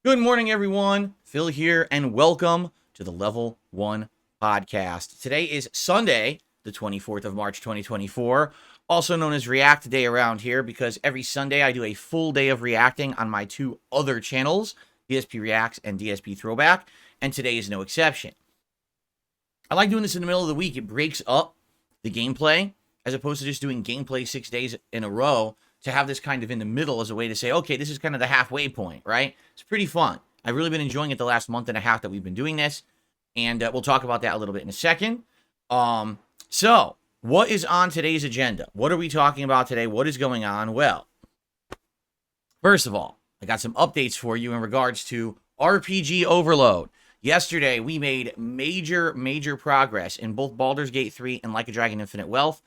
Good morning, everyone. Phil here, and welcome to the Level 1 podcast. Today is Sunday, the 24th of March, 2024, also known as React Day around here, because every Sunday I do a full day of reacting on my two other channels, DSP Reacts and DSP Throwback, and today is no exception. I like doing this in the middle of the week. It breaks up the gameplay, as opposed to just doing gameplay 6 days in a row. To have this kind of in the middle as a way to say, okay, this is kind of the halfway point, right? It's pretty fun. I've really been enjoying it the last month and a half that we've been doing this, and we'll talk about that a little bit in a second. So what is on today's agenda? What are we talking about today? What is going on? Well, first of all, I got some updates for you in regards to RPG Overload. Yesterday, we made major progress in both Baldur's Gate 3 and Like a Dragon Infinite Wealth.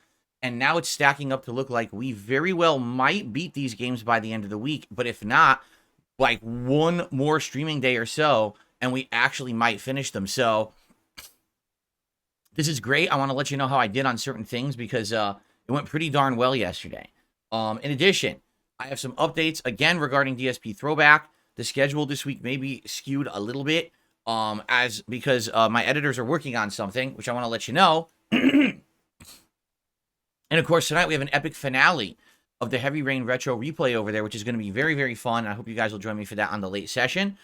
And now it's stacking up to look like we very well might beat these games by the end of the week. But if not, like one more streaming day or so, and we actually might finish them. So this is great. I want to let you know how I did on certain things because it went pretty darn well yesterday. In addition, I have some updates, again, regarding DSP Throwback. The schedule this week may be skewed a little bit because my editors are working on something, which I want to let you know. And of course, tonight we have an epic finale of the Heavy Rain Retro replay over there, which is going to be very fun. I hope you guys will join me for that on the late session.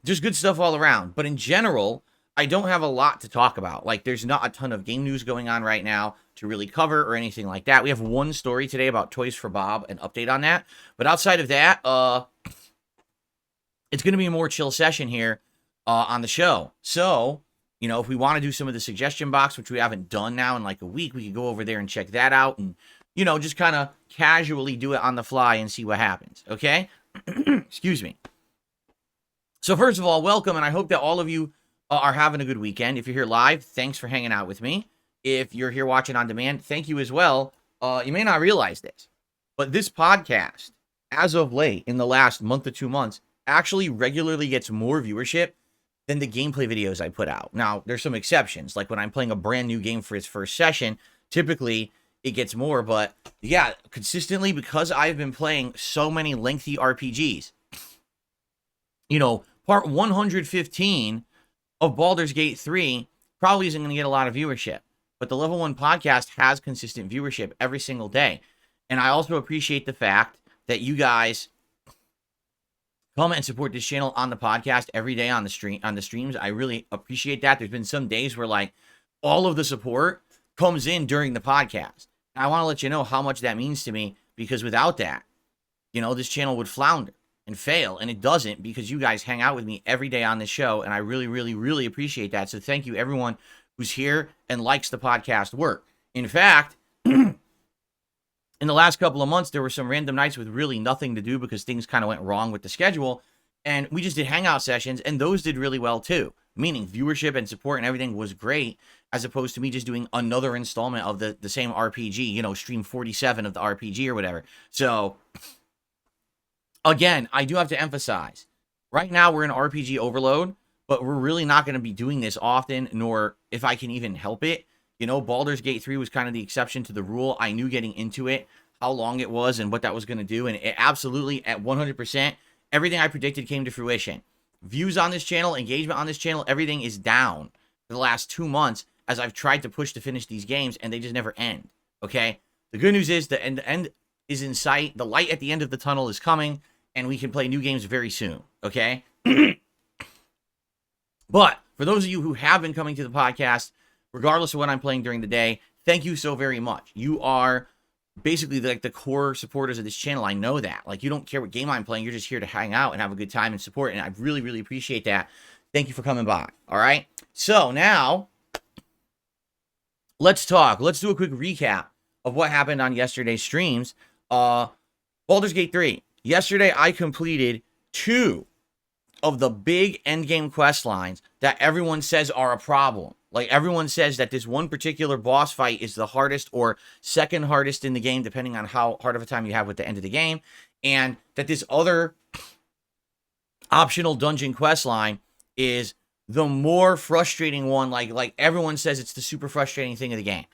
Just good stuff all around. But in general, I don't have a lot to talk about. Like, there's not a ton of game news going on right now to really cover or anything like that. We have one story today about Toys for Bob, an update on that. But outside of that, it's going to be a more chill session here on the show. So, you know, if we want to do some of the suggestion box, which we haven't done now in like a week, we could go over there and check that out and, you know, just kind of casually do it on the fly and see what happens, okay? Excuse me. So first of all, welcome, and I hope that all of you are having a good weekend. If you're here live, thanks for hanging out with me. If you're here watching on demand, thank you as well. You may not realize this, but this podcast, as of late, in the last month or 2 months, actually regularly gets more viewership than the gameplay videos I put out. Now, there's some exceptions. Like when I'm playing a brand new game for its first session, typically it gets more. But yeah, consistently, because I've been playing so many lengthy RPGs, you know, part 115 of Baldur's Gate 3 probably isn't going to get a lot of viewership. But the Level 1 podcast has consistent viewership every single day. And I also appreciate the fact that you guys come and support this channel on the podcast every day on the streams. I really appreciate that. There's been some days where like all of the support comes in during the podcast. And I want to let you know how much that means to me, because without that, you know, this channel would flounder and fail, and it doesn't, because you guys hang out with me every day on this show, and I really appreciate that. So thank you everyone who's here and likes the podcast work. In fact, in the last couple of months, there were some random nights with really nothing to do because things kind of went wrong with the schedule. And we just did hangout sessions, and those did really well too. Meaning viewership and support and everything was great, as opposed to me just doing another installment of the same RPG, you know, stream 47 of the RPG or whatever. So, again, I do have to emphasize, right now we're in RPG overload, but we're really not going to be doing this often, nor if I can even help it. You know, Baldur's Gate 3 was kind of the exception to the rule. I knew getting into it how long it was and what that was going to do. And it absolutely, at 100%, everything I predicted came to fruition. Views on this channel, engagement on this channel, everything is down for the last 2 months as I've tried to push to finish these games, and they just never end, okay? The good news is the end is in sight. The light at the end of the tunnel is coming, and we can play new games very soon, okay? But for those of you who have been coming to the podcast, regardless of what I'm playing during the day, thank you so very much. You are basically like the core supporters of this channel. I know that. Like, you don't care what game I'm playing. You're just here to hang out and have a good time and support. And I really appreciate that. Thank you for coming by. All right. So now let's talk. Let's do a quick recap of what happened on yesterday's streams. Baldur's Gate 3. Yesterday, I completed 2 of the big endgame quest lines that everyone says are a problem. Like, everyone says that this one particular boss fight is the hardest or second hardest in the game, depending on how hard of a time you have with the end of the game. And that this other optional dungeon quest line is the more frustrating one. Like everyone says it's the super frustrating thing of the game.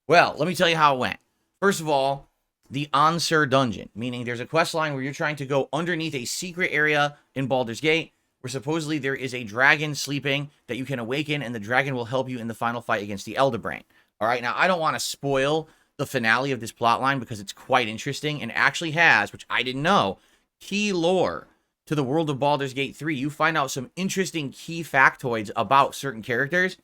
Well, let me tell you how it went. First of all, the Ansur dungeon, meaning there's a quest line where you're trying to go underneath a secret area in Baldur's Gate where supposedly there is a dragon sleeping that you can awaken, and the dragon will help you in the final fight against the Elder Brain. All right, now I don't want to spoil the finale of this plotline because it's quite interesting and actually has, which I didn't know, key lore to the world of Baldur's Gate 3. You find out some interesting key factoids about certain characters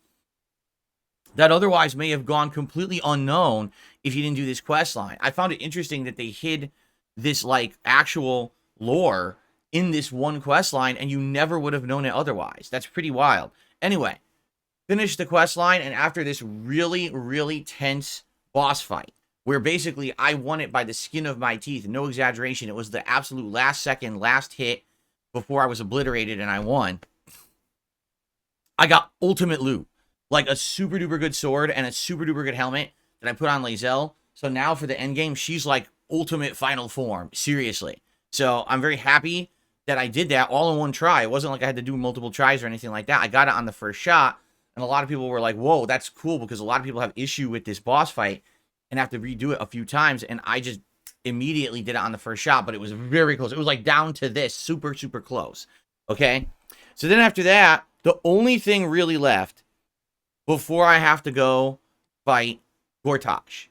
that otherwise may have gone completely unknown if you didn't do this quest line. I found it interesting that they hid this like actual lore in this one quest line, and you never would have known it otherwise. That's pretty wild. Anyway, finish the quest line, and after this really, really tense boss fight, where basically I won it by the skin of my teeth, no exaggeration, it was the absolute last second, last hit before I was obliterated and I won, I got ultimate loot. Like a super duper good sword and a super duper good helmet that I put on Lae'zel. So now for the end game, she's like ultimate final form. Seriously. So I'm very happy that I did that all in one try. It wasn't like I had to do multiple tries or anything like that. I got it on the first shot. And a lot of people were like, whoa, that's cool, because a lot of people have issue with this boss fight and have to redo it a few times. And I just immediately did it on the first shot, but it was very close. It was like down to this, super, super close. Okay. So then after that, the only thing really left before I have to go fight Gortash,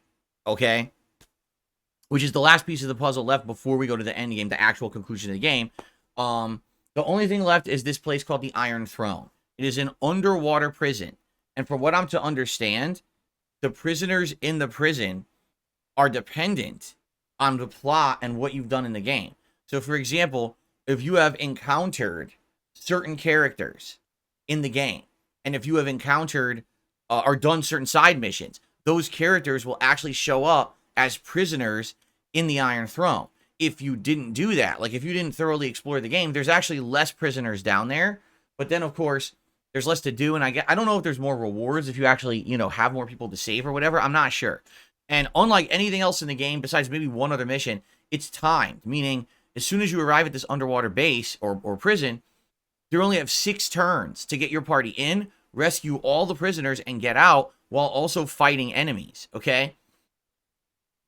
okay? Which is the last piece of the puzzle left before we go to the end game, the actual conclusion of the game. The only thing left is this place called the Iron Throne. It is an underwater prison. And from what I'm to understand, the prisoners in the prison are dependent on the plot and what you've done in the game. So, for example, if you have encountered certain characters in the game, and if you have encountered or done certain side missions, those characters will actually show up as prisoners in the Iron Throne. If you didn't do that, like if you didn't thoroughly explore the game, there's actually less prisoners down there. But then, of course, there's less to do. And I don't know if there's more rewards if you actually, have more people to save or whatever. I'm not sure. And unlike anything else in the game, besides maybe one other mission, it's timed. Meaning, as soon as you arrive at this underwater base or prison, you only have 6 turns to get your party in, rescue all the prisoners, and get out while also fighting enemies, okay?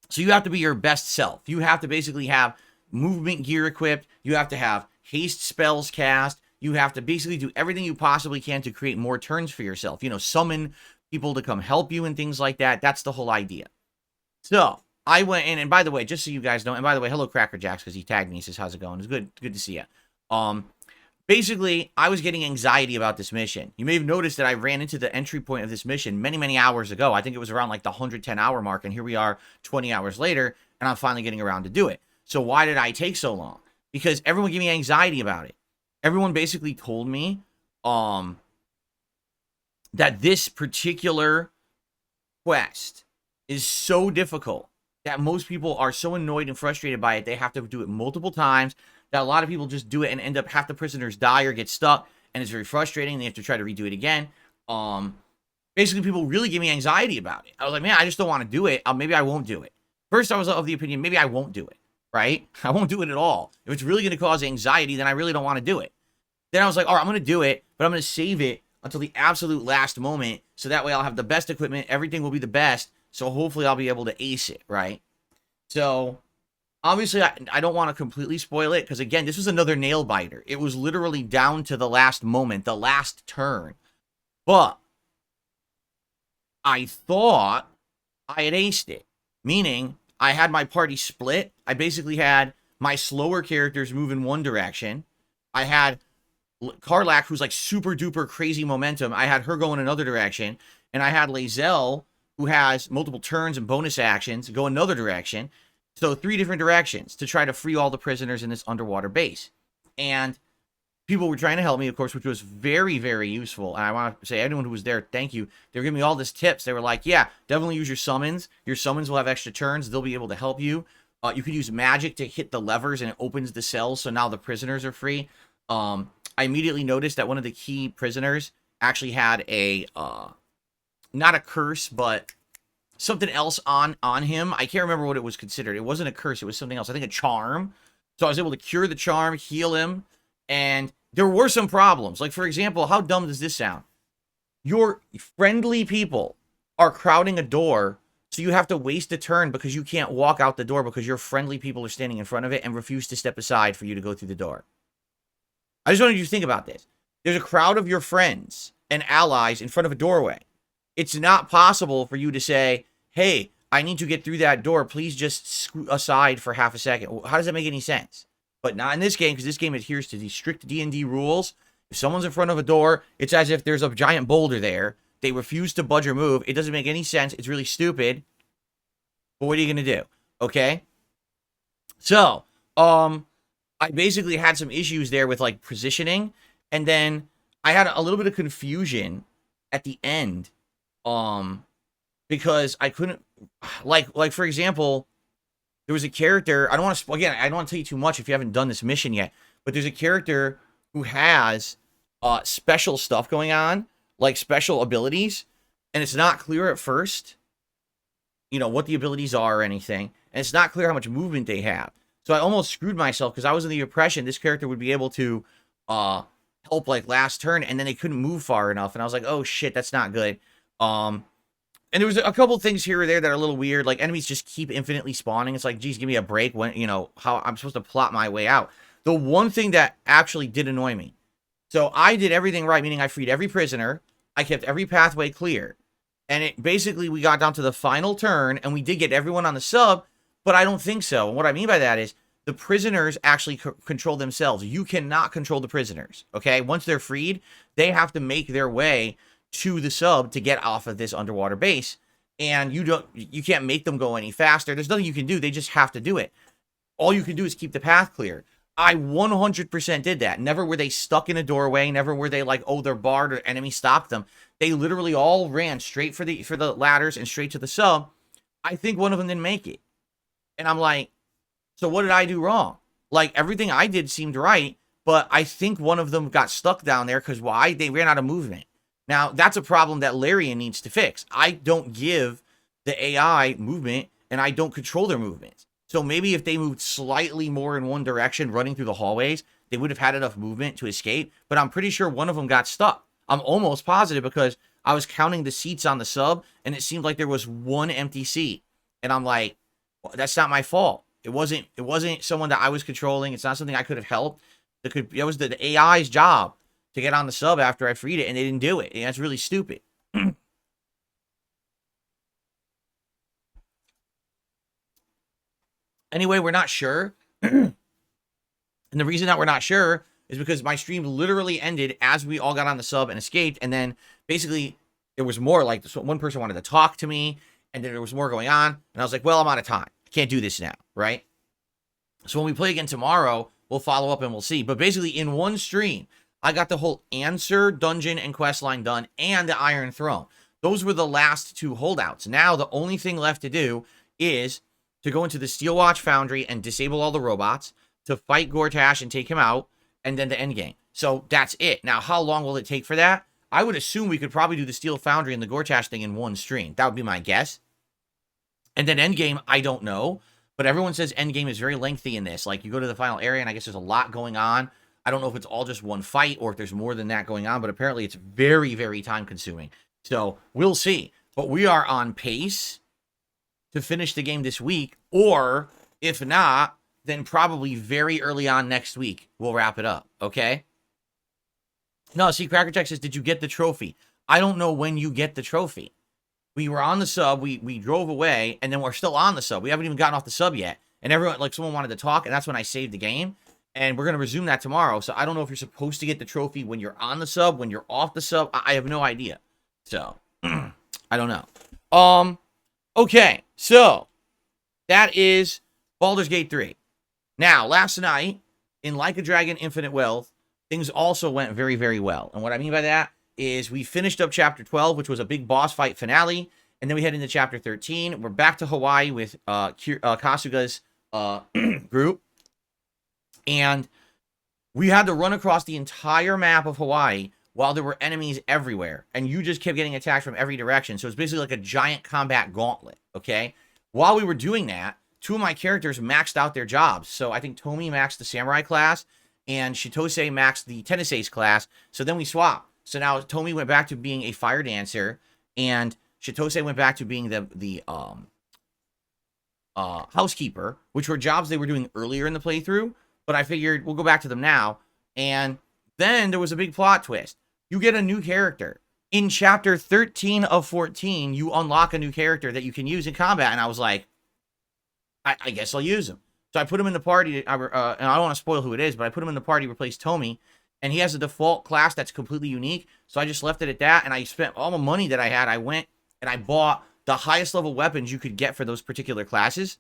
So you have to be your best self. You have to basically have movement gear equipped. You have to have haste spells cast. You have to basically do everything you possibly can to create more turns for yourself. Summon people to come help you and things like that. That's the whole idea. So I went in, and by the way, just so you guys know, and by the way, hello Cracker Jacks, because he tagged me. He says, how's it going? It's good to see you. Basically, I was getting anxiety about this mission. You may have noticed that I ran into the entry point of this mission many, many hours ago. I think it was around like the 110-hour mark, and here we are 20 hours later, and I'm finally getting around to do it. So why did I take so long? Because everyone gave me anxiety about it. Everyone basically told me that this particular quest is so difficult that most people are so annoyed and frustrated by it, they have to do it multiple times, that a lot of people just do it and end up half the prisoners die or get stuck, and it's very frustrating. They have to try to redo it again. Basically, people really give me anxiety about it. I was like, man, I just don't want to do it. Maybe I won't do it. First, I was of the opinion, maybe I won't do it, right? I won't do it at all. If it's really going to cause anxiety, then I really don't want to do it. Then I was like, all right, I'm going to do it, but I'm going to save it until the absolute last moment, so that way I'll have the best equipment. Everything will be the best, so hopefully I'll be able to ace it, right? So obviously, I don't want to completely spoil it, because, again, this was another nail-biter. It was literally down to the last moment, the last turn. But I thought I had aced it, meaning I had my party split. I basically had my slower characters move in one direction. I had Karlach, who's like super-duper crazy momentum. I had her go in another direction. And I had Lae'zel, who has multiple turns and bonus actions, go another direction. So 3 different directions to try to free all the prisoners in this underwater base. And people were trying to help me, of course, which was very, very useful. And I want to say, anyone who was there, thank you. They were giving me all these tips. They were like, yeah, definitely use your summons. Your summons will have extra turns. They'll be able to help you. You can use magic to hit the levers, and it opens the cells, so now the prisoners are free. I immediately noticed that one of the key prisoners actually had a, not a curse, but something else on him. I can't remember what it was considered. It wasn't a curse. It was something else. I think a charm. So I was able to cure the charm, heal him, and there were some problems. Like, for example, how dumb does this sound? Your friendly people are crowding a door So you have to waste a turn because you can't walk out the door because your friendly people are standing in front of it and refuse to step aside for you to go through the door. I just wanted you to think about this. There's a crowd of your friends and allies in front of a doorway. It's not possible for you to say, hey, I need to get through that door. Please just scoot aside for half a second. How does that make any sense? But not in this game, because this game adheres to the strict D&D rules. If someone's in front of a door, it's as if there's a giant boulder there. They refuse to budge or move. It doesn't make any sense. It's really stupid. But what are you going to do? Okay? So, I basically had some issues there with, like, positioning. And then I had a little bit of confusion at the end. Because I couldn't, like for example, there was a character, I don't want to, again, I don't want to tell you too much if you haven't done this mission yet, but there's a character who has special stuff going on, like special abilities, and it's not clear at first, you know, what the abilities are or anything, and it's not clear how much movement they have. So I almost screwed myself because I was in the impression this character would be able to help, like, last turn, and then they couldn't move far enough, and I was like, oh shit, that's not good. And there was a couple things here or there that are a little weird. Like, enemies just keep infinitely spawning. It's like, geez, give me a break when, you know, how I'm supposed to plot my way out. The one thing that actually did annoy me. So I did everything right, meaning I freed every prisoner. I kept every pathway clear. And it basically, we got down to the final turn, and we did get everyone on the sub, but I don't think so. And what I mean by that is the prisoners actually control themselves. You cannot control the prisoners, okay? Once they're freed, they have to make their way to the sub to get off of this underwater base, and you can't make them go any faster. There's nothing you can do. They just have to do it. All you can do is keep the path clear. I 100% did that. Never were they stuck in a doorway. Never were they like, oh, they're barred or enemy stopped them. They literally all ran straight for the ladders and straight to the sub. I think one of them didn't make it, and I'm like, so what did I do wrong? Like, everything I did seemed right, but I think one of them got stuck down there because why? They ran out of movement. Now, that's a problem that Larian needs to fix. I don't give the AI movement, and I don't control their movements. So maybe if they moved slightly more in one direction, running through the hallways, they would have had enough movement to escape. But I'm pretty sure one of them got stuck. I'm almost positive because I was counting the seats on the sub, and it seemed like there was one empty seat. And I'm like, well, that's not my fault. It wasn't someone that I was controlling. It's not something I could have helped. It was the AI's job to get on the sub after I freed it, and they didn't do it. And that's really stupid. Anyway, we're not sure. And the reason that we're not sure is because my stream literally ended as we all got on the sub and escaped. And then basically there was more, like, one person wanted to talk to me, and then there was more going on. And I was like, well, I'm out of time. I can't do this now, right? So when we play again tomorrow, we'll follow up and we'll see. But basically in one stream, I got the whole answer, dungeon, and quest line done, and the Iron Throne. Those were the last two holdouts. Now, the only thing left to do is to go into the Steelwatch Foundry and disable all the robots, to fight Gortash and take him out, and then the endgame. So, that's it. Now, how long will it take for that? I would assume we could probably do the Steel Foundry and the Gortash thing in one stream. That would be my guess. And then endgame, I don't know. But everyone says endgame is very lengthy in this. Like, you go to the final area, and I guess there's a lot going on. I don't know if it's all just one fight or if there's more than that going on, but apparently it's very, very time consuming. So we'll see. But we are on pace to finish the game this week, or if not, then probably very early on next week, we'll wrap it up. Okay? No, see, Crackerjack says, did you get the trophy? I don't know when you get the trophy. We were on the sub, we drove away, and then we're still on the sub. We haven't even gotten off the sub yet. And everyone, like, someone wanted to talk, and that's when I saved the game. And we're going to resume that tomorrow. So I don't know if you're supposed to get the trophy when you're on the sub, when you're off the sub. I have no idea. So, I don't know. Okay. So, that is Baldur's Gate 3. Now, last night, in Like a Dragon Infinite Wealth, things also went very, very well. And what I mean by that is we finished up Chapter 12, which was a big boss fight finale. And then we head into Chapter 13. We're back to Hawaii with Kasuga's group. And we had to run across the entire map of Hawaii while there were enemies everywhere. And you just kept getting attacked from every direction. So it's basically like a giant combat gauntlet, okay? While we were doing that, two of my characters maxed out their jobs. So I think Tomi maxed the Samurai class, and Shitose maxed the Tennis Ace class. So then we swapped. So now Tomi went back to being a fire dancer, and Chitose went back to being the housekeeper, which were jobs they were doing earlier in the playthrough. But I figured we'll go back to them now. And then there was a big plot twist. You get a new character. In chapter 13 of 14, you unlock a new character that you can use in combat. And I was like, I guess I'll use him. So I put him in the party. And I don't want to spoil who it is, but I put him in the party, replaced Tomy. And he has a default class that's completely unique. So I just left it at that. And I spent all the money that I had. I went and I bought the highest level weapons you could get for those particular classes.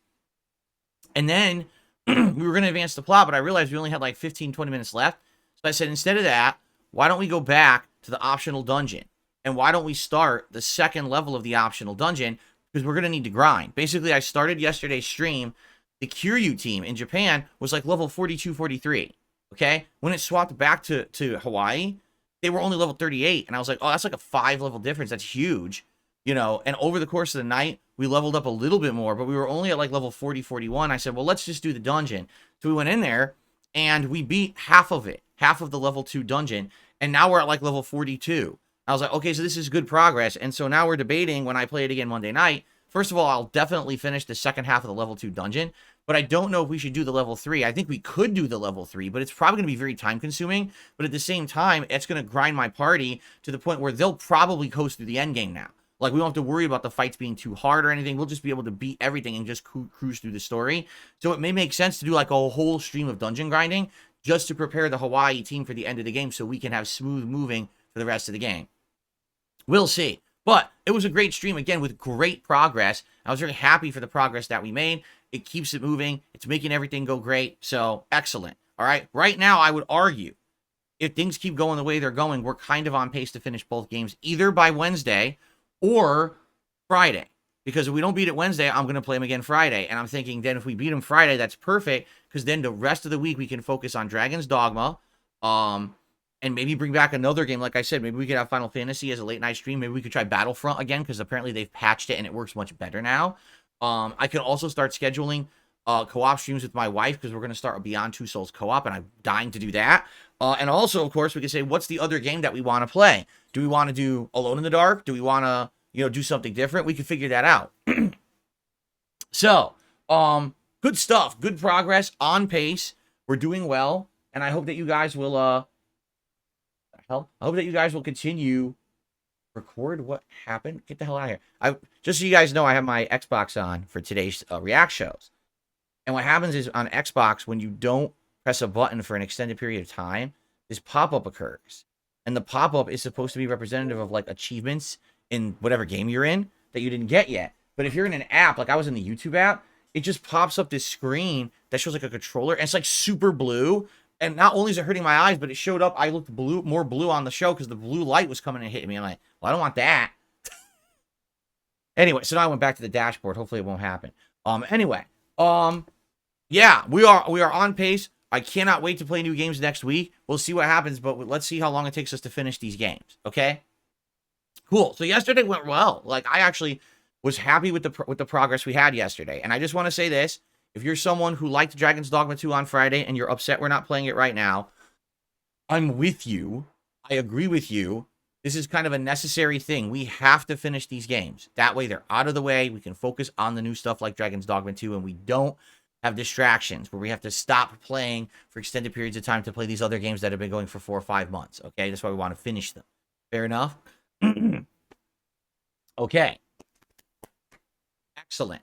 And then we were going to advance the plot, but I realized we only had like 15, 20 minutes left. So I said, instead of that, why don't we go back to the optional dungeon? And why don't we start the second level of the optional dungeon? Because we're going to need to grind. Basically, I started yesterday's stream. The Kiryu team in Japan was like level 42, 43. Okay? When it swapped back to Hawaii, they were only level 38. And I was like, oh, that's like a 5-level difference. That's huge. You know, and over the course of the night, we leveled up a little bit more, but we were only at like level 40, 41. I said, well, let's just do the dungeon. So we went in there and we beat half of it, half of the level 2 dungeon. And now we're at like level 42. I was like, okay, so this is good progress. And so now we're debating when I play it again Monday night. First of all, I'll definitely finish the second half of the level 2 dungeon, but I don't know if we should do the level 3. I think we could do the level 3, but it's probably going to be very time consuming. But at the same time, it's going to grind my party to the point where they'll probably coast through the end game now. Like, we don't have to worry about the fights being too hard or anything. We'll just be able to beat everything and just cruise through the story. So it may make sense to do like a whole stream of dungeon grinding just to prepare the Hawaii team for the end of the game so we can have smooth moving for the rest of the game. We'll see. But it was a great stream, again, with great progress. I was very happy for the progress that we made. It keeps it moving. It's making everything go great. So, excellent. All right. Right now, I would argue, if things keep going the way they're going, we're kind of on pace to finish both games either by Wednesday or Friday. Because if we don't beat it Wednesday, I'm going to play them again Friday. And I'm thinking then if we beat them Friday, that's perfect. Because then the rest of the week, we can focus on Dragon's Dogma. And maybe bring back another game. Like I said, maybe we could have Final Fantasy as a late night stream. Maybe we could try Battlefront again, because apparently they've patched it and it works much better now. I could also start scheduling co-op streams with my wife, because we're going to start a Beyond Two Souls co-op, and I'm dying to do that. And also, of course, we could say, what's the other game that we want to play? Do we want to do Alone in the Dark? Do we want to, do something different? We could figure that out. So, good stuff. Good progress. On pace. We're doing well. And I hope that you guys will, I hope that you guys will continue. Record what happened? Get the hell out of here. Just so you guys know, I have my Xbox on for today's React shows. And what happens is on Xbox, when you don't press a button for an extended period of time, this pop-up occurs. And the pop-up is supposed to be representative of like achievements in whatever game you're in that you didn't get yet. But if you're in an app, like I was in the YouTube app, it just pops up this screen that shows like a controller, and it's like super blue. And not only is it hurting my eyes, but it showed up, I looked more blue on the show because the blue light was coming and hitting me. I'm like, well, I don't want that. Anyway, so now I went back to the dashboard. Hopefully it won't happen. Yeah, we are on pace. I cannot wait to play new games next week. We'll see what happens, but let's see how long it takes us to finish these games. Okay? Cool. So yesterday went well. Like, I actually was happy with the progress we had yesterday. And I just want to say this. If you're someone who liked Dragon's Dogma 2 on Friday and you're upset we're not playing it right now, I'm with you. I agree with you. This is kind of a necessary thing. We have to finish these games. That way they're out of the way. We can focus on the new stuff like Dragon's Dogma 2, and we don't have distractions where we have to stop playing for extended periods of time to play these other games that have been going for 4 or 5 months. Okay, that's why we want to finish them. Fair enough? Okay. Excellent.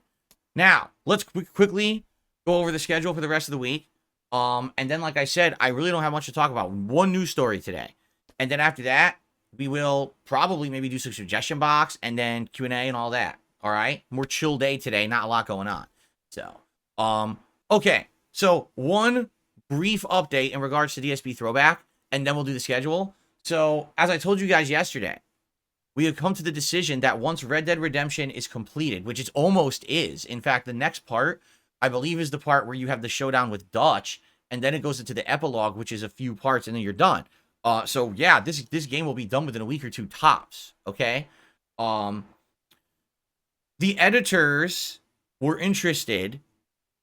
Now, let's quickly go over the schedule for the rest of the week. And then, like I said, I really don't have much to talk about. One news story today. And then after that, we will probably maybe do some suggestion box and then Q&A and all that. All right? More chill day today. Not a lot going on. So, okay. So, one brief update in regards to DSP Throwback, and then we'll do the schedule. So, as I told you guys yesterday, we have come to the decision that once Red Dead Redemption is completed, which it almost is. In fact, the next part, I believe, is the part where you have the showdown with Dutch, and then it goes into the epilogue, which is a few parts, and then you're done. So yeah, this game will be done within a week or two tops. Okay. The editors were interested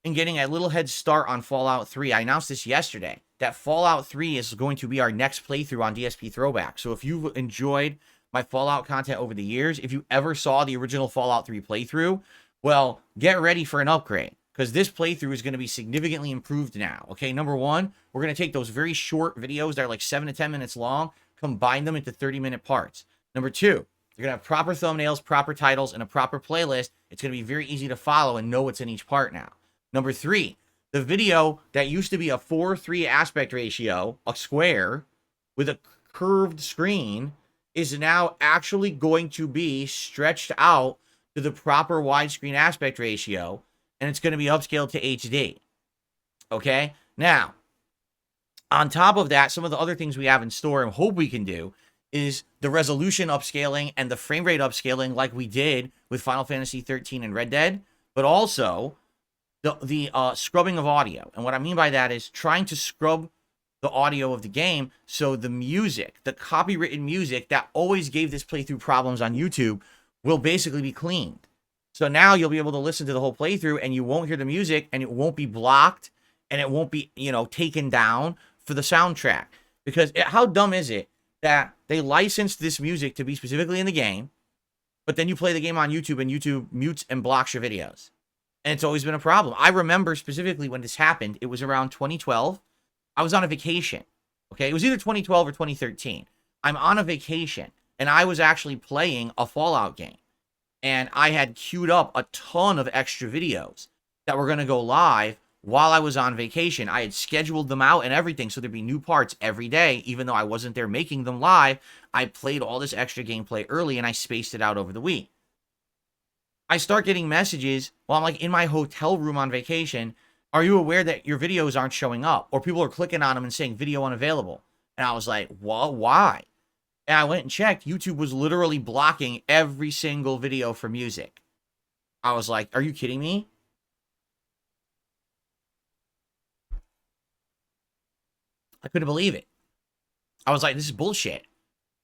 in getting a little head start on Fallout 3. I announced this yesterday, that Fallout 3 is going to be our next playthrough on DSP Throwback. So if you've enjoyed my Fallout content over the years, if you ever saw the original Fallout 3 playthrough, well, get ready for an upgrade, because this playthrough is going to be significantly improved now. Okay, number one, we're going to take those very short videos that are like 7 to 10 minutes long, combine them into 30-minute parts. Number two, you're going to have proper thumbnails, proper titles, and a proper playlist. It's going to be very easy to follow and know what's in each part now. Number three, the video that used to be a 4:3 aspect ratio, a square, with a curved screen, is now actually going to be stretched out to the proper widescreen aspect ratio, and it's going to be upscaled to HD. Okay? Now, on top of that, some of the other things we have in store and hope we can do is the resolution upscaling and the frame rate upscaling like we did with Final Fantasy 13 and Red Dead, but also the scrubbing of audio. And what I mean by that is trying to scrub the audio of the game so the music, the copywritten music that always gave this playthrough problems on YouTube, will basically be cleaned. So now you'll be able to listen to the whole playthrough and you won't hear the music, and it won't be blocked, and it won't be, taken down for the soundtrack. Because how dumb is it that they licensed this music to be specifically in the game, but then you play the game on YouTube and YouTube mutes and blocks your videos? And it's always been a problem. I remember specifically when this happened, it was around 2012. I was on a vacation. Okay, it was either 2012 or 2013. I'm on a vacation, and I was actually playing a Fallout game. And I had queued up a ton of extra videos that were going to go live while I was on vacation. I had scheduled them out and everything, so there'd be new parts every day. Even though I wasn't there making them live, I played all this extra gameplay early, and I spaced it out over the week. I start getting messages while I'm like in my hotel room on vacation. Are you aware that your videos aren't showing up? Or people are clicking on them and saying video unavailable. And I was like, what? Why? And I went and checked. YouTube was literally blocking every single video for music. I was like, are you kidding me? I couldn't believe it. I was like, this is bullshit.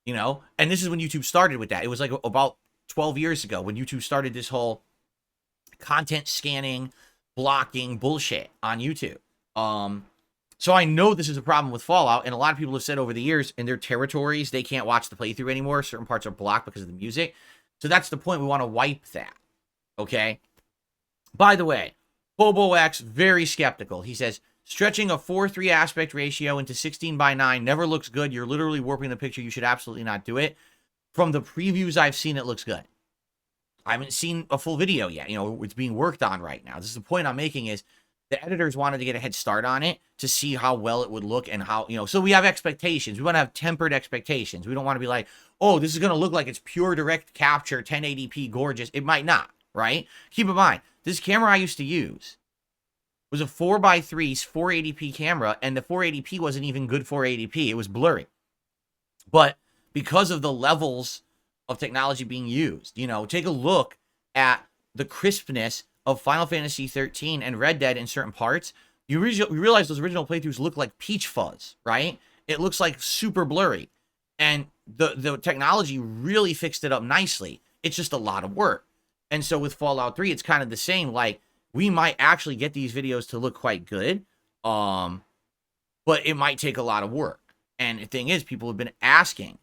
And this is when YouTube started with that. It was like about 12 years ago when YouTube started this whole content scanning, blocking bullshit on YouTube. So I know this is a problem with Fallout, and a lot of people have said over the years in their territories they can't watch the playthrough anymore. Certain parts are blocked because of the music. So that's the point. We want to wipe that. Okay? By the way, BoboX, very skeptical. He says, stretching a 4:3 aspect ratio into 16:9 never looks good. You're literally warping the picture. You should absolutely not do it. From the previews I've seen, it looks good. I haven't seen a full video yet. It's being worked on right now. This is the point I'm making, is the editors wanted to get a head start on it to see how well it would look and how, so we have expectations. We want to have tempered expectations. We don't want to be like, oh, this is going to look like it's pure direct capture, 1080p gorgeous. It might not, right? Keep in mind, this camera I used to use was a 4x3 480p camera, and the 480p wasn't even good 480p. It was blurry. But because of the levels of technology being used, take a look at the crispness of Final Fantasy 13 and Red Dead in certain parts. You realize those original playthroughs look like peach fuzz, right? It looks like super blurry. And the technology really fixed it up nicely. It's just a lot of work. And so with Fallout 3, it's kind of the same. Like, we might actually get these videos to look quite good, but it might take a lot of work. And the thing is, people have been asking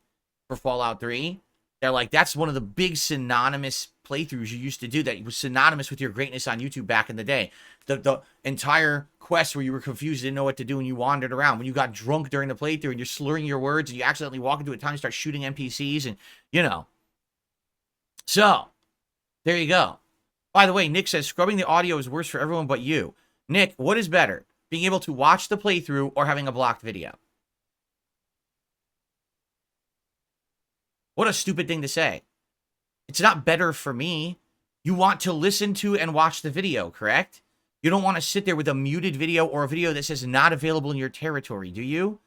for Fallout 3. They're like, that's one of the big synonymous playthroughs you used to do that was synonymous with your greatness on YouTube back in the day. The entire quest where you were confused, didn't know what to do, and you wandered around. When you got drunk during the playthrough and you're slurring your words and you accidentally walk into a town and start shooting NPCs and, So, there you go. By the way, Nick says, scrubbing the audio is worse for everyone but you. Nick, what is better? Being able to watch the playthrough or having a blocked video? What a stupid thing to say. It's not better for me. You want to listen to and watch the video, correct? You don't want to sit there with a muted video or a video that says not available in your territory, do you?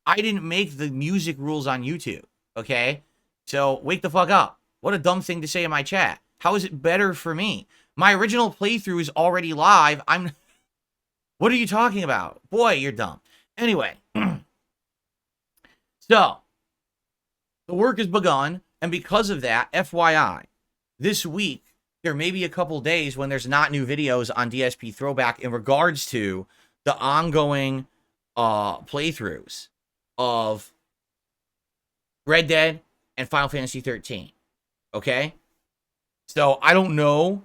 I didn't make the music rules on YouTube, okay? So wake the fuck up. What a dumb thing to say in my chat. How is it better for me? My original playthrough is already live. What are you talking about? Boy, you're dumb. Anyway. So, the work has begun, and because of that, FYI, this week, there may be a couple days when there's not new videos on DSP Throwback in regards to the ongoing playthroughs of Red Dead, and Final Fantasy 13. Okay? So I don't know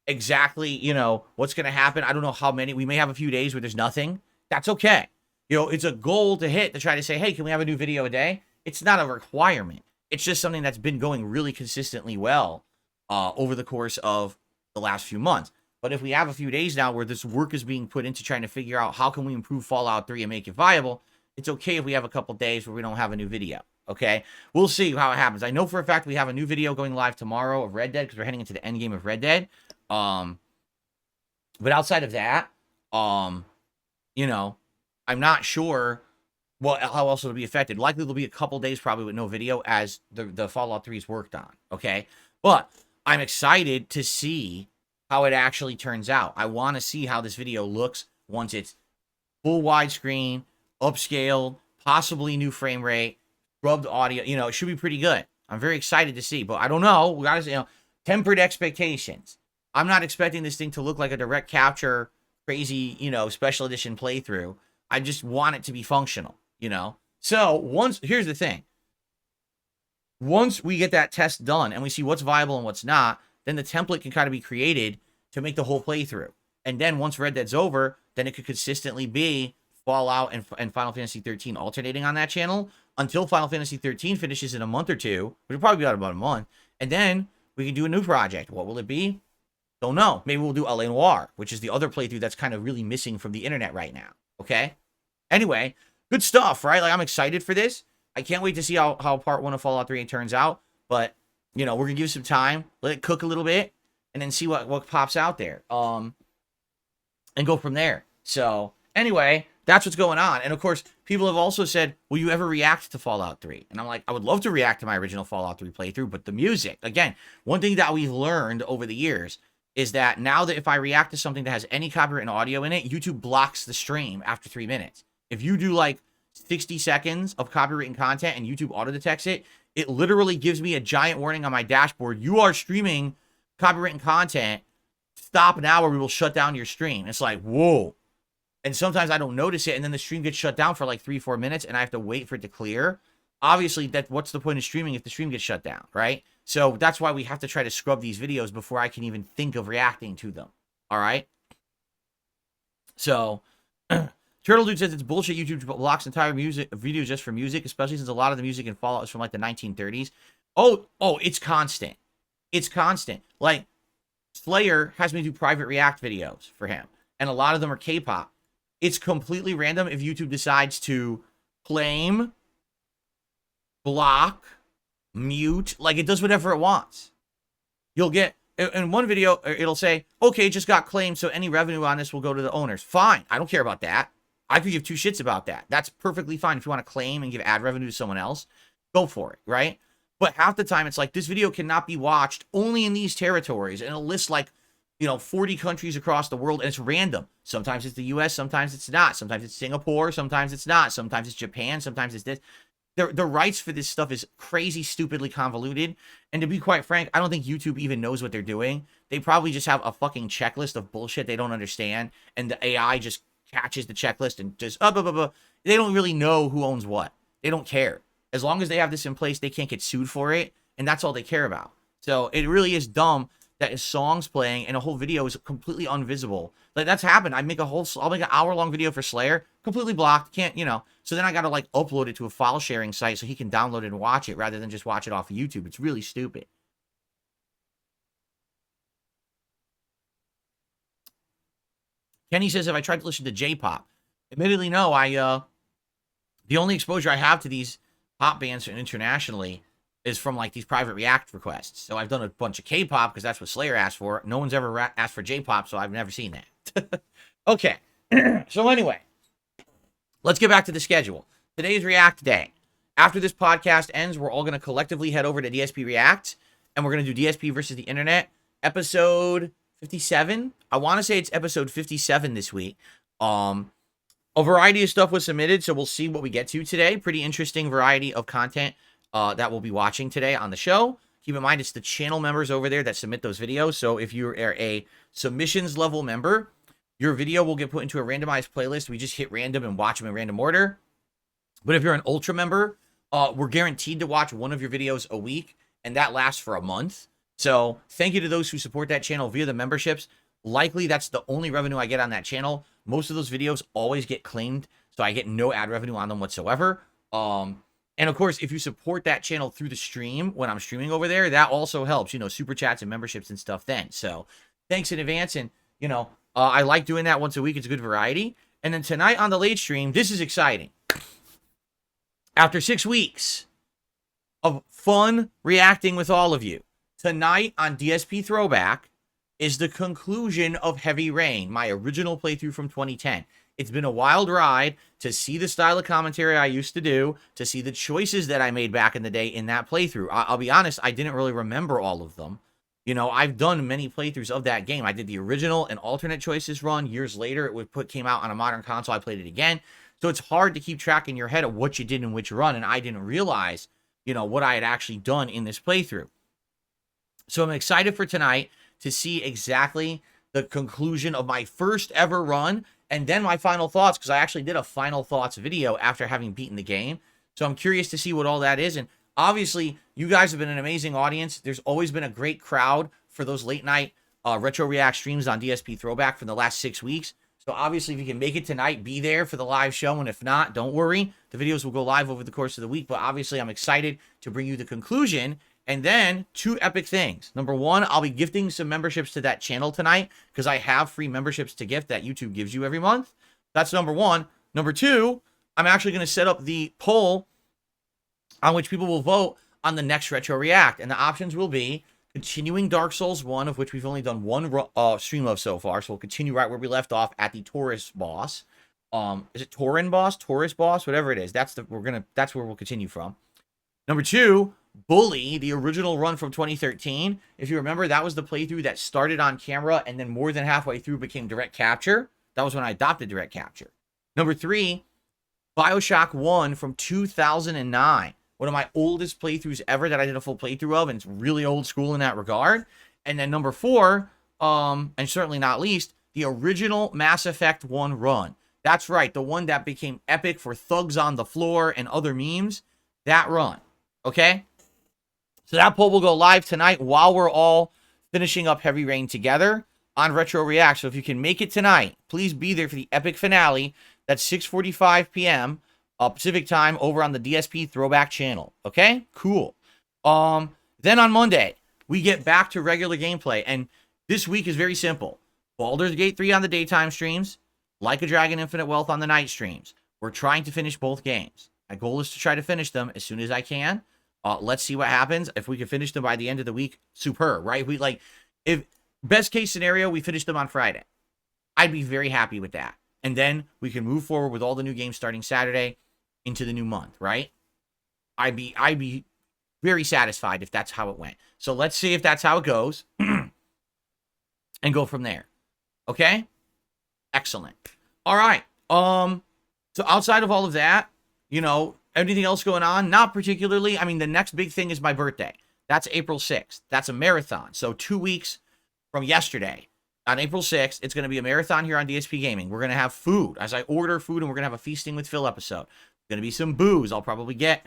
exactly, you know, what's going to happen. I don't know how many. We may have a few days where there's nothing. That's okay. You know, it's a goal to hit to try to say, hey, can we have a new video a day? It's not a requirement. It's just something that's been going really consistently well over the course of the last few months. But if we have a few days now where this work is being put into trying to figure out how can we improve Fallout 3 and make it viable, it's okay if we have a couple days where we don't have a new video. Okay, we'll see how it happens. I know for a fact we have a new video going live tomorrow of Red Dead because we're heading into the end game of Red Dead. But outside of that, you know, I'm not sure how else it'll be affected. Likely there'll be a couple days probably with no video as the Fallout 3 is worked on. Okay, but I'm excited to see how it actually turns out. I want to see how this video looks once it's full widescreen, upscaled, possibly new frame rate, rubbed audio. You know, it should be pretty good. I'm very excited to see, but I don't know. We got to, you know, tempered expectations. I'm not expecting this thing to look like a direct capture, crazy, you know, special edition playthrough. I just want it to be functional, you know? So here's the thing. Once we get that test done and we see what's viable and what's not, then the template can kind of be created to make the whole playthrough. And then once Red Dead's over, then it could consistently be Fallout and Final Fantasy 13 alternating on that channel until Final Fantasy 13 finishes in a month or two, which will probably be about a month. And then we can do a new project. What will it be? Don't know. Maybe we'll do L.A. Noire, which is the other playthrough that's kind of really missing from the internet right now. Okay? Anyway, good stuff, right? Like, I'm excited for this. I can't wait to see how part 1 of Fallout 3 turns out. But, you know, we're going to give some time, let it cook a little bit, and then see what pops out there. And go from there. So, anyway, that's what's going on. And, of course, people have also said, will you ever react to Fallout 3? And I'm like, I would love to react to my original Fallout 3 playthrough, but the music, again, one thing that we've learned over the years is that now that if I react to something that has any copyrighted audio in it, YouTube blocks the stream after 3 minutes. If you do like 60 seconds of copyrighted content and YouTube auto-detects it, it literally gives me a giant warning on my dashboard. You are streaming copyrighted content. Stop now or we will shut down your stream. It's like, whoa. And sometimes I don't notice it, and then the stream gets shut down for like 3-4 minutes, and I have to wait for it to clear. Obviously, what's the point of streaming if the stream gets shut down, right? So that's why we have to try to scrub these videos before I can even think of reacting to them. All right? So, Turtle Dude says it's bullshit YouTube blocks entire videos just for music, especially since a lot of the music in Fallout is from like the 1930s. Oh, it's constant. It's constant. Like, Slayer has me do private react videos for him, and a lot of them are K-pop. It's completely random if YouTube decides to claim, block, mute. Like, it does whatever it wants. You'll get, in one video, it'll say, okay, just got claimed, so any revenue on this will go to the owners. Fine. I don't care about that. I could give two shits about that. That's perfectly fine. If you want to claim and give ad revenue to someone else, go for it, right? But half the time, it's like, this video cannot be watched only in these territories. And it'll list, like, 40 countries across the world, and it's random. Sometimes it's the US, sometimes it's not. Sometimes it's Singapore, sometimes it's not. Sometimes it's Japan, sometimes it's this. The rights for this stuff is crazy, stupidly convoluted. And to be quite frank, I don't think YouTube even knows what they're doing. They probably just have a fucking checklist of bullshit they don't understand, and the AI just catches the checklist and just, They don't really know who owns what. They don't care. As long as they have this in place, they can't get sued for it, and that's all they care about. So it really is dumb that is songs playing and a whole video is completely invisible. Like, that's happened. I'll make an hour-long video for Slayer, completely blocked, can't, so then I gotta, like, upload it to a file sharing site so he can download it and watch it rather than just watch it off of YouTube. It's really stupid. Kenny says, if I tried to listen to J-pop, admittedly, no, the only exposure I have to these pop bands internationally is from, like, these private react requests. So I've done a bunch of K-pop because that's what Slayer asked for. No one's ever asked for J-pop, so I've never seen that. Okay. So anyway, let's get back to the schedule. Today is React Day. After this podcast ends, we're all going to collectively head over to DSP React, and we're going to do DSP versus the Internet, episode 57. I want to say it's episode 57 this week. A variety of stuff was submitted, so we'll see what we get to today. Pretty interesting variety of content that we'll be watching today on the show. Keep in mind, it's the channel members over there that submit those videos. So if you're a submissions level member, your video will get put into a randomized playlist. We just hit random and watch them in random order. But if you're an ultra member, we're guaranteed to watch one of your videos a week, and that lasts for a month. So thank you to those who support that channel via the memberships. Likely that's the only revenue I get on that channel. Most of those videos always get claimed, so I get no ad revenue on them whatsoever. And of course, if you support that channel through the stream when I'm streaming over there, that also helps, super chats and memberships and stuff then. So thanks in advance. And, I like doing that once a week. It's a good variety. And then tonight on the late stream, this is exciting. After 6 weeks of fun reacting with all of you, tonight on DSP Throwback is the conclusion of Heavy Rain, my original playthrough from 2010. It's been a wild ride to see the style of commentary I used to do, to see the choices that I made back in the day in that playthrough. I'll be honest, I didn't really remember all of them. I've done many playthroughs of that game. I did the original and alternate choices run. Years later, came out on a modern console. I played it again. So it's hard to keep track in your head of what you did in which run, and I didn't realize, what I had actually done in this playthrough. So I'm excited for tonight to see exactly the conclusion of my first ever run, and then my final thoughts, because I actually did a final thoughts video after having beaten the game. So I'm curious to see what all that is. And obviously, you guys have been an amazing audience. There's always been a great crowd for those late night retro react streams on DSP Throwback for the last 6 weeks. So obviously, if you can make it tonight, be there for the live show. And if not, don't worry. The videos will go live over the course of the week. But obviously, I'm excited to bring you the conclusion. And then 2 epic things. Number 1, I'll be gifting some memberships to that channel tonight because I have free memberships to gift that YouTube gives you every month. That's number 1. Number 2, I'm actually going to set up the poll on which people will vote on the next Retro React. And the options will be continuing Dark Souls 1, of which we've only done one stream of so far. So we'll continue right where we left off at the Taurus boss. Is it Taurin boss? Taurus boss? Whatever it is. That's where we'll continue from. Number 2, Bully, the original run from 2013. If you remember, that was the playthrough that started on camera and then more than halfway through became direct capture. That was when I adopted direct capture. Number 3, BioShock 1 from 2009. One of my oldest playthroughs ever that I did a full playthrough of, and it's really old school in that regard. And then number 4, and certainly not least, the original Mass Effect 1 run. That's right, the one that became epic for thugs on the floor and other memes. That run, okay? So that poll will go live tonight while we're all finishing up Heavy Rain together on Retro React. So if you can make it tonight, please be there for the epic finale. That's 6:45 p.m. Pacific time over on the DSP Throwback channel. Okay? Cool. Then on Monday, we get back to regular gameplay. And this week is very simple. Baldur's Gate 3 on the daytime streams. Like a Dragon Infinite Wealth on the night streams. We're trying to finish both games. My goal is to try to finish them as soon as I can. Let's see what happens. If we can finish them by the end of the week, superb, right? If best case scenario, we finish them on Friday. I'd be very happy with that. And then we can move forward with all the new games starting Saturday into the new month, right? I'd be very satisfied if that's how it went. So let's see if that's how it goes and go from there. Okay? Excellent. All right. So outside of all of that, anything else going on? Not particularly. I mean, the next big thing is my birthday. That's April 6th. That's a marathon. So 2 weeks from yesterday, on April 6th, it's going to be a marathon here on DSPGaming. We're going to have food as I order food, and we're going to have a Feasting with Phil episode. Going to be some booze. I'll probably get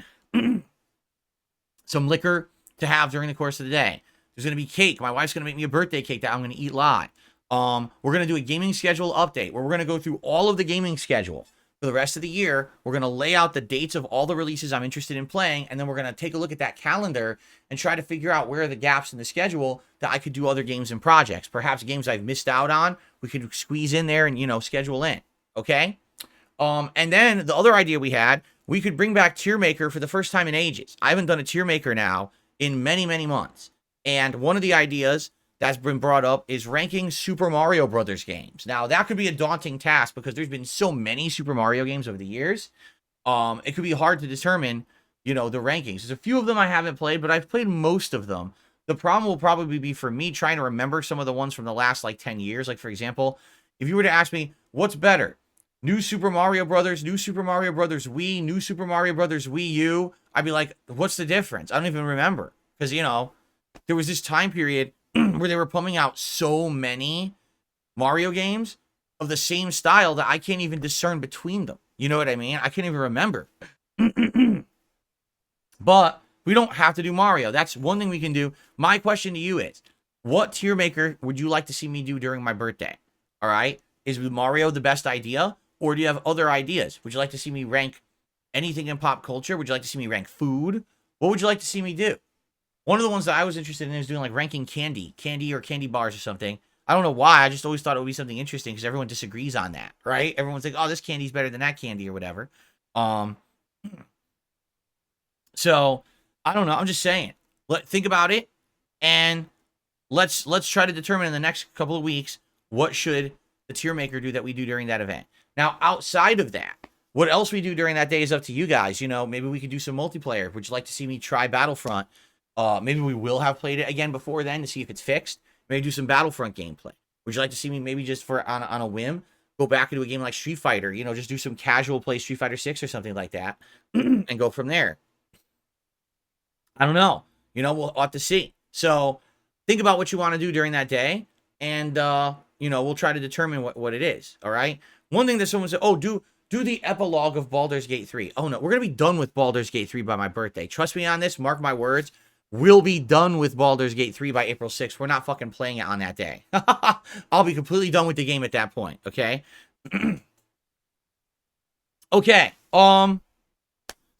some liquor to have during the course of the day. There's going to be cake. My wife's going to make me a birthday cake that I'm going to eat live. We're going to do a gaming schedule update where we're going to go through all of the gaming schedule for the rest of the year. We're going to lay out the dates of all the releases I'm interested in playing, and then we're going to take a look at that calendar and try to figure out where are the gaps in the schedule that I could do other games and projects. Perhaps games I've missed out on, we could squeeze in there and, schedule in. Okay? And then the other idea we had, we could bring back Tier Maker for the first time in ages. I haven't done a Tier Maker now in many, many months. And one of the ideas that's been brought up is ranking Super Mario Brothers games. Now, that could be a daunting task because there's been so many Super Mario games over the years. It could be hard to determine, the rankings. There's a few of them I haven't played, but I've played most of them. The problem will probably be for me trying to remember some of the ones from the last, 10 years. Like, for example, if you were to ask me, what's better? New Super Mario Brothers, New Super Mario Brothers Wii, New Super Mario Brothers Wii U. I'd be like, what's the difference? I don't even remember. Because, there was this time period where they were pumping out so many Mario games of the same style that I can't even discern between them. You know what I mean? I can't even remember. But we don't have to do Mario. That's one thing we can do. My question to you is, what tier maker would you like to see me do during my birthday? All right. Is Mario the best idea? Or do you have other ideas? Would you like to see me rank anything in pop culture? Would you like to see me rank food? What would you like to see me do? One of the ones that I was interested in is doing like ranking candy or candy bars or something. I don't know why. I just always thought it would be something interesting because everyone disagrees on that, right? Everyone's like, oh, this candy's better than that candy or whatever. So I don't know. I'm just saying. Think about it, and let's try to determine in the next couple of weeks what should the tier maker do that we do during that event. Now, outside of that, what else we do during that day is up to you guys. You know, maybe we could do some multiplayer. Would you like to see me try Battlefront? Maybe we will have played it again before then to see if it's fixed. Maybe do some Battlefront gameplay. Would you like to see me maybe just for on a whim go back into a game like Street Fighter? You know, just do some casual play Street Fighter 6 or something like that and go from there. I don't know. You know, we'll have to see. So think about what you want to do during that day, and you know, we'll try to determine what it is. All right. One thing that someone said, oh, do the epilogue of Baldur's Gate 3. Oh no, we're gonna be done with Baldur's Gate 3 by my birthday. Trust me on this. Mark my words. We'll be done with Baldur's Gate 3 by April 6th. We're not fucking playing it on that day. I'll be completely done with the game at that point. Okay. Okay. So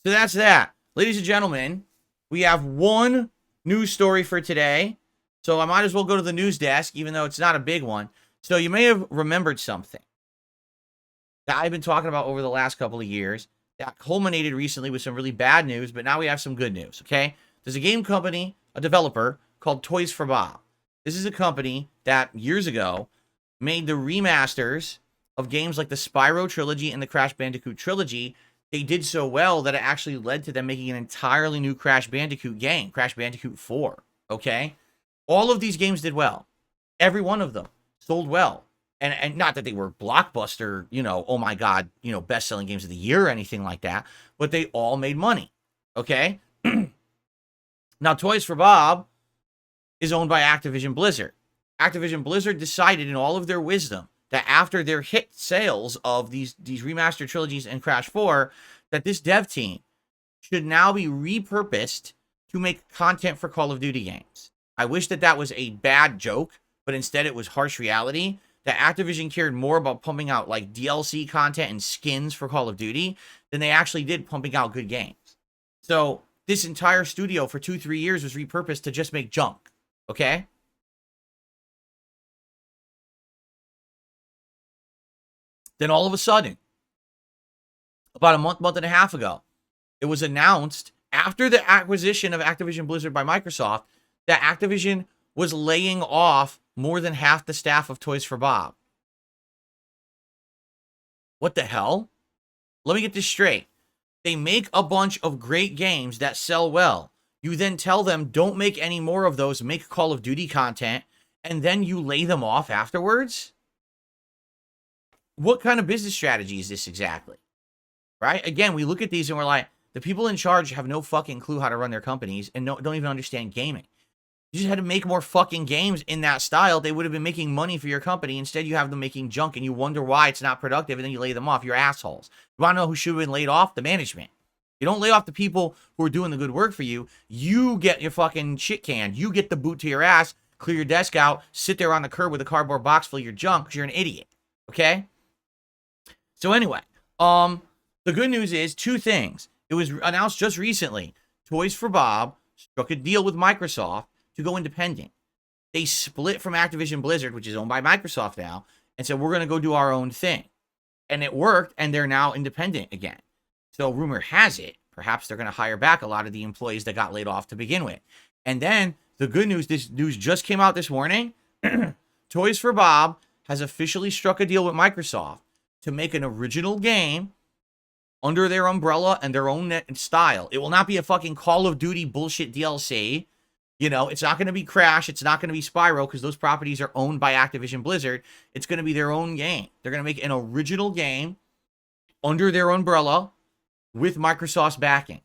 that's that, ladies and gentlemen. We have one news story for today, so I might as well go to the news desk, even though it's not a big one. So you may have remembered something that I've been talking about over the last couple of years that culminated recently with some really bad news, but now we have some good news, okay? There's a game company, a developer, called Toys for Bob. This is a company that years ago made the remasters of games like the Spyro trilogy and the Crash Bandicoot trilogy. They did so well that it actually led to them making an entirely new Crash Bandicoot game, Crash Bandicoot 4, okay? All of these games did well. Every one of them sold well. And not that they were blockbuster, you know, oh my God, you know, best-selling games of the year or anything like that, but they all made money, okay? Now, Toys for Bob is owned by Activision Blizzard. Activision Blizzard decided in all of their wisdom that after their hit sales of these remastered trilogies and Crash 4, that this dev team should now be repurposed to make content for Call of Duty games. I wish that was a bad joke, but instead it was harsh reality, that Activision cared more about pumping out like DLC content and skins for Call of Duty than they actually did pumping out good games. So this entire studio for 2-3 years was repurposed to just make junk, okay? Then all of a sudden, about a month and a half ago, it was announced after the acquisition of Activision Blizzard by Microsoft that Activision was laying off more than half the staff of Toys for Bob. What the hell? Let me get this straight. They make a bunch of great games that sell well. You then tell them, don't make any more of those, make Call of Duty content, and then you lay them off afterwards? What kind of business strategy is this exactly? Right? Again, we look at these and we're like, the people in charge have no fucking clue how to run their companies and don't even understand gaming. You just had to make more fucking games in that style. They would have been making money for your company. Instead, you have them making junk and you wonder why it's not productive and then you lay them off. You're assholes. You want to know who should have been laid off? The management. You don't lay off the people who are doing the good work for you. You get your fucking shit canned. You get the boot to your ass, clear your desk out, sit there on the curb with a cardboard box full of your junk because you're an idiot. Okay? So anyway, the good news is two things. It was announced just recently. Toys for Bob struck a deal with Microsoft to go independent. They split from Activision Blizzard, which is owned by Microsoft now, and said, we're going to go do our own thing. And it worked, and they're now independent again. So rumor has it, perhaps they're going to hire back a lot of the employees that got laid off to begin with. And then the good news, this news just came out this morning. Toys for Bob has officially struck a deal with Microsoft to make an original game under their umbrella and their own style. It will not be a fucking Call of Duty bullshit DLC. You know, it's not going to be Crash. It's not going to be Spyro because those properties are owned by Activision Blizzard. It's going to be their own game. They're going to make an original game under their umbrella with Microsoft's backing.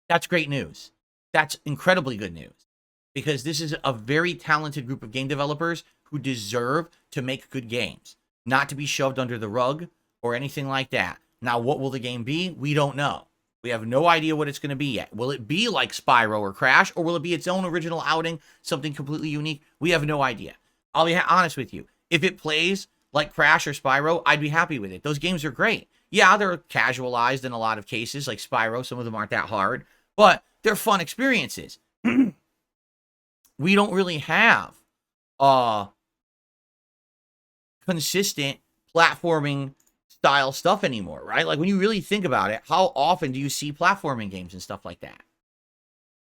That's great news. That's incredibly good news because this is a very talented group of game developers who deserve to make good games, not to be shoved under the rug or anything like that. Now, what will the game be? We don't know. We have no idea what it's going to be yet. Will it be like Spyro or Crash, or will it be its own original outing, something completely unique? We have no idea. I'll be honest with you. If it plays like Crash or Spyro, I'd be happy with it. Those games are great. Yeah, they're casualized in a lot of cases, like Spyro. Some of them aren't that hard, but they're fun experiences. We don't really have consistent platforming style stuff anymore, right? Like when you really think about it, how often do you see platforming games and stuff like that?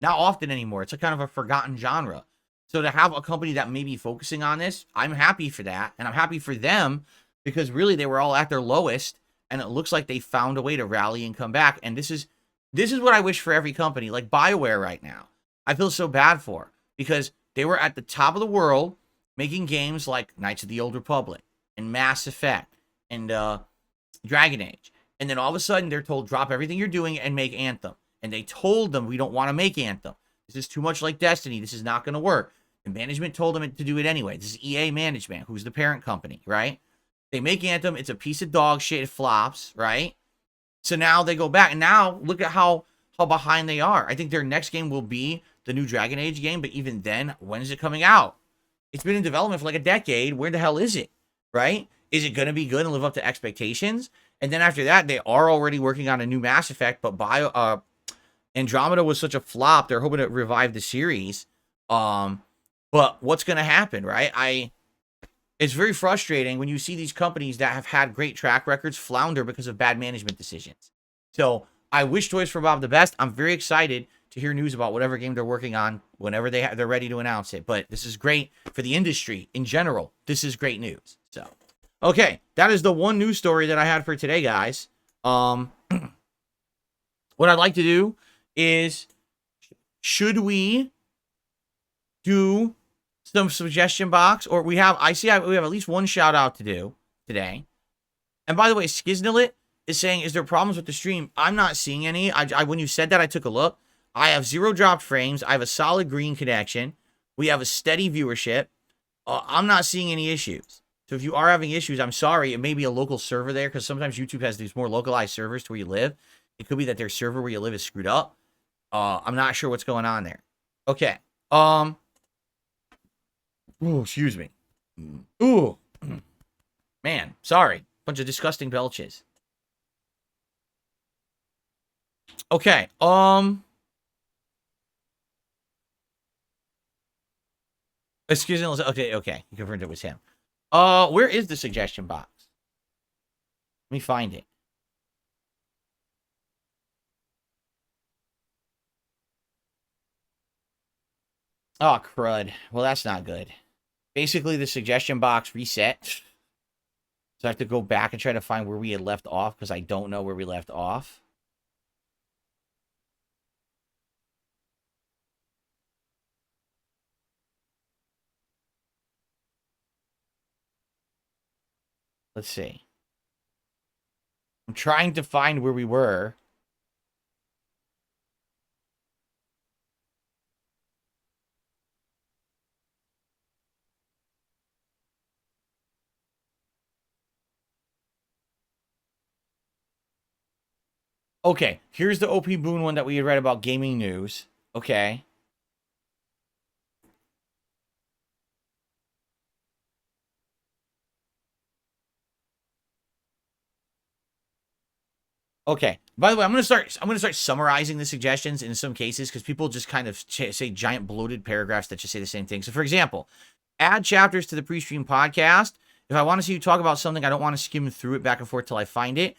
Not often anymore. It's a kind of a forgotten genre. So to have a company that may be focusing on this, I'm happy for that. And I'm happy for them because really they were all at their lowest and it looks like they found a way to rally and come back. And this is what I wish for every company, like BioWare right now. I feel so bad for because they were at the top of the world making games like Knights of the Old Republic and Mass Effect and Dragon Age. And then all of a sudden they're told, drop everything you're doing and make Anthem. And they told them, we don't want to make Anthem. This is too much like Destiny. This is not going to work. And management told them to do it anyway. This is EA management, who's the parent company, right? They make Anthem. It's a piece of dog shit. It flops, right? So now they go back. And now look at how behind they are. I think their next game will be the new Dragon Age game. But even then, when is it coming out? It's been in development for like a decade. Where the hell is it, right? Is it going to be good and live up to expectations? And then after that, they are already working on a new Mass Effect. But Andromeda was such a flop. They're hoping to revive the series. But what's going to happen, right? It's very frustrating when you see these companies that have had great track records flounder because of bad management decisions. So I wish Toys for Bob the best. I'm very excited to hear news about whatever game they're working on whenever they're ready to announce it. But this is great for the industry in general. This is great news. So, okay, that is the one news story that I had for today, guys. What I'd like to do is, should we do some suggestion box, or we have at least one shout out to do today. And by the way, Skiznalit is saying, is there problems with the stream? I'm not seeing any. When you said that, I took a look. I have 0 dropped frames. I have a solid green connection. We have a steady viewership. I'm not seeing any issues. So if you are having issues, I'm sorry. It may be a local server there, because sometimes YouTube has these more localized servers to where you live. It could be that their server where you live is screwed up. I'm not sure what's going on there. Okay. Ooh, excuse me. Ooh. Man, sorry. Bunch of disgusting belches. Okay. Excuse me. Okay. You confirmed it was him. Where is the suggestion box? Let me find it. Oh, crud. Well, that's not good. Basically, the suggestion box reset. So I have to go back and try to find where we had left off, because I don't know where we left off. Let's see. I'm trying to find where we were. Okay, here's the OP Boon one that we had read about gaming news. Okay. Okay. By the way, I'm gonna start summarizing the suggestions in some cases, because people just kind of say giant bloated paragraphs that just say the same thing. So, for example, add chapters to the pre-stream podcast. If I want to see you talk about something, I don't want to skim through it back and forth till I find it.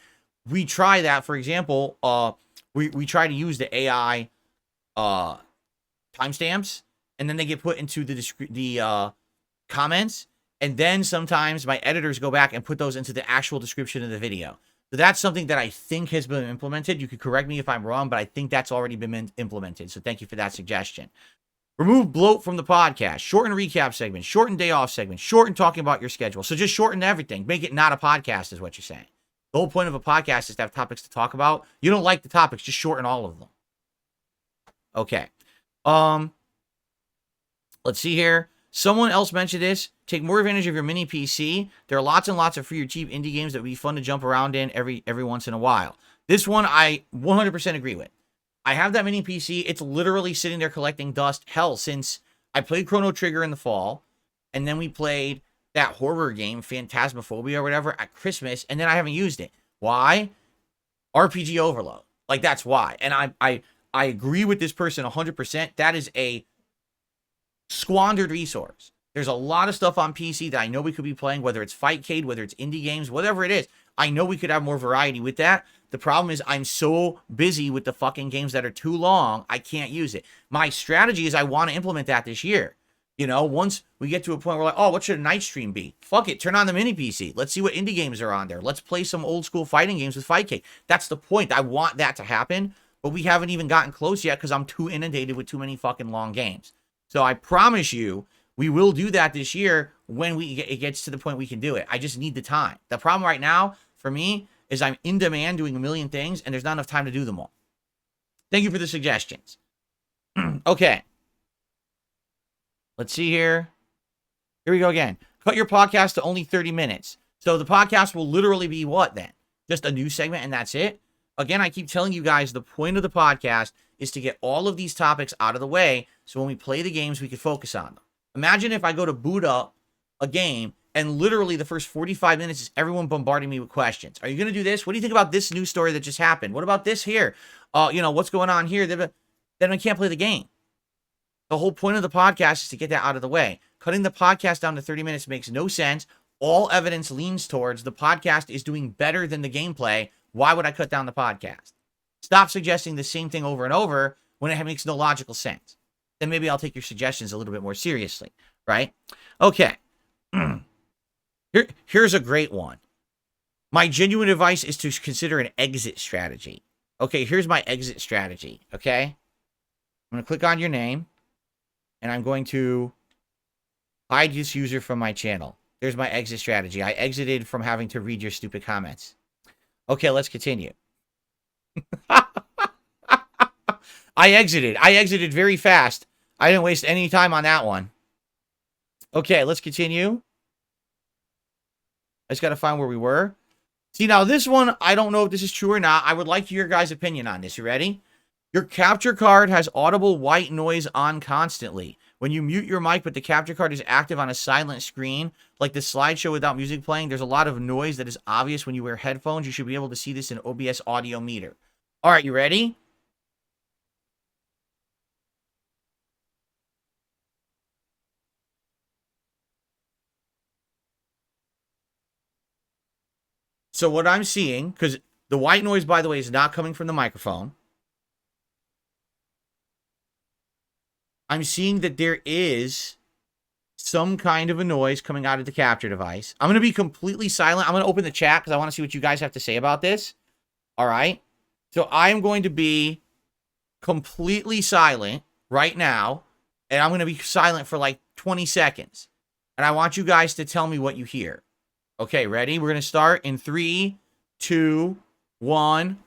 We try that. For example, we try to use the AI timestamps, and then they get put into the comments, and then sometimes my editors go back and put those into the actual description of the video. So that's something that I think has been implemented. You could correct me if I'm wrong, but I think that's already been implemented. So thank you for that suggestion. Remove bloat from the podcast. Shorten recap segments. Shorten day off segments. Shorten talking about your schedule. So just shorten everything. Make it not a podcast is what you're saying. The whole point of a podcast is to have topics to talk about. You don't like the topics, just shorten all of them. Okay. Let's see here. Someone else mentioned this. Take more advantage of your mini PC. There are lots and lots of free or cheap indie games that would be fun to jump around in every once in a while. This one I 100% agree with. I have that mini PC. It's literally sitting there collecting dust. Hell, since I played Chrono Trigger in the fall, and then we played that horror game, Phantasmophobia or whatever, at Christmas, and then I haven't used it. Why? RPG overload. Like, that's why. And I agree with this person 100%. That is a squandered resource. There's a lot of stuff on PC that I know we could be playing, whether it's Fightcade, whether it's indie games, whatever it is. I know we could have more variety with that. The problem is I'm so busy with the fucking games that are too long, I can't use it. My strategy is I want to implement that this year. You know, once we get to a point where we're like, oh, what should a night stream be? Fuck it, turn on the mini PC. Let's see what indie games are on there. Let's play some old school fighting games with Fightcade. That's the point. I want that to happen, but we haven't even gotten close yet because I'm too inundated with too many fucking long games. So I promise you, we will do that this year when it gets to the point we can do it. I just need the time. The problem right now for me is I'm in demand doing a million things, and there's not enough time to do them all. Thank you for the suggestions. Okay. Let's see here. Here we go again. Cut your podcast to only 30 minutes. So the podcast will literally be what then? Just a news segment and that's it? Again, I keep telling you guys the point of the podcast is to get all of these topics out of the way so when we play the games, we can focus on them. Imagine if I go to boot up a game and literally the first 45 minutes is everyone bombarding me with questions. Are you going to do this? What do you think about this news story that just happened? What about this here? What's going on here? Then I can't play the game. The whole point of the podcast is to get that out of the way. Cutting the podcast down to 30 minutes makes no sense. All evidence leans towards the podcast is doing better than the gameplay. Why would I cut down the podcast? Stop suggesting the same thing over and over when it makes no logical sense. Then maybe I'll take your suggestions a little bit more seriously, right? Okay. Here's a great one. My genuine advice is to consider an exit strategy. Okay, here's my exit strategy, okay? I'm going to click on your name, and I'm going to hide this user from my channel. There's my exit strategy. I exited from having to read your stupid comments. Okay, let's continue. I exited very fast. I didn't waste any time on that one. Okay, let's continue. I just got to find where we were. See, now this one, I don't know if this is true or not. I would like your guys' opinion on this. You ready? Your capture card has audible white noise on constantly. When you mute your mic, but the capture card is active on a silent screen, like the slideshow without music playing, there's a lot of noise that is obvious when you wear headphones. You should be able to see this in OBS audio meter. All right, you ready? So what I'm seeing, because the white noise, by the way, is not coming from the microphone. I'm seeing that there is some kind of a noise coming out of the capture device. I'm going to be completely silent. I'm going to open the chat because I want to see what you guys have to say about this. All right. So I'm going to be completely silent right now. And I'm going to be silent for like 20 seconds. And I want you guys to tell me what you hear. Okay, ready? We're going to start in 3, 2, 1.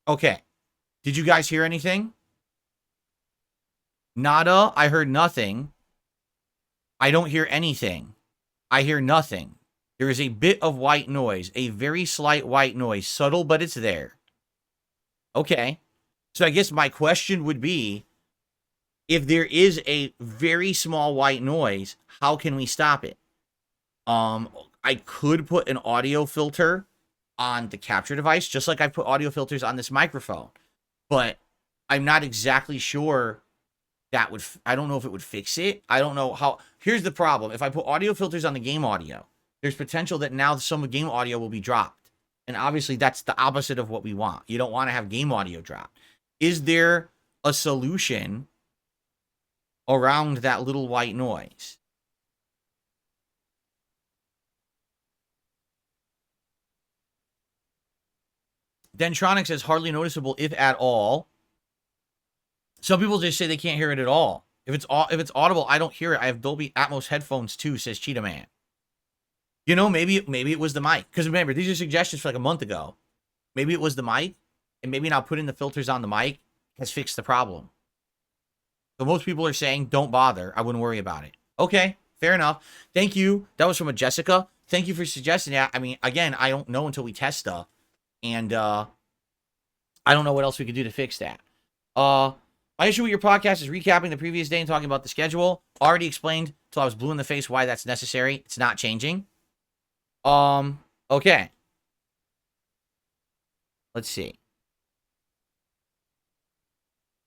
Okay. Did you guys hear anything? Nada. I heard nothing. I don't hear anything. I hear nothing. There is a bit of white noise, a very slight white noise, subtle, but it's there. Okay. So I guess my question would be, if there is a very small white noise, how can we stop it? I could put an audio filter on the capture device, just like I put audio filters on this microphone. But I'm not exactly sure that would, I don't know if it would fix it. I don't know how. Here's the problem. If I put audio filters on the game audio, there's potential that now some game audio will be dropped. And obviously that's the opposite of what we want. You don't want to have game audio dropped. Is there a solution around that little white noise? Dentronic says hardly noticeable, if at all. Some people just say they can't hear it at all. If it's audible, I don't hear it. I have Dolby Atmos headphones too, says Cheetah Man. You know, maybe it was the mic. Because remember, these are suggestions for like a month ago. Maybe it was the mic, and maybe now putting the filters on the mic has fixed the problem. So most people are saying, don't bother. I wouldn't worry about it. Okay, fair enough. Thank you. That was from a Jessica. Thank you for suggesting that. I mean, again, I don't know until we test stuff. And I don't know what else we could do to fix that. My issue with your podcast is recapping the previous day and talking about the schedule. Already explained till I was blue in the face why that's necessary. It's not changing. Okay. Let's see.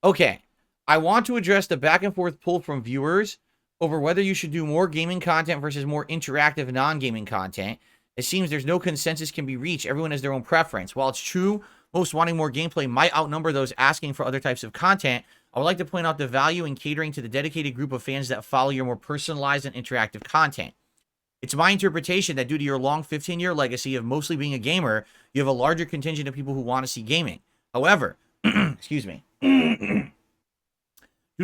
Okay. I want to address the back and forth pull from viewers over whether you should do more gaming content versus more interactive non-gaming content. It seems there's no consensus can be reached. Everyone has their own preference. While it's true, most wanting more gameplay might outnumber those asking for other types of content, I would like to point out the value in catering to the dedicated group of fans that follow your more personalized and interactive content. It's my interpretation that due to your long 15-year legacy of mostly being a gamer, you have a larger contingent of people who want to see gaming. However, excuse me, due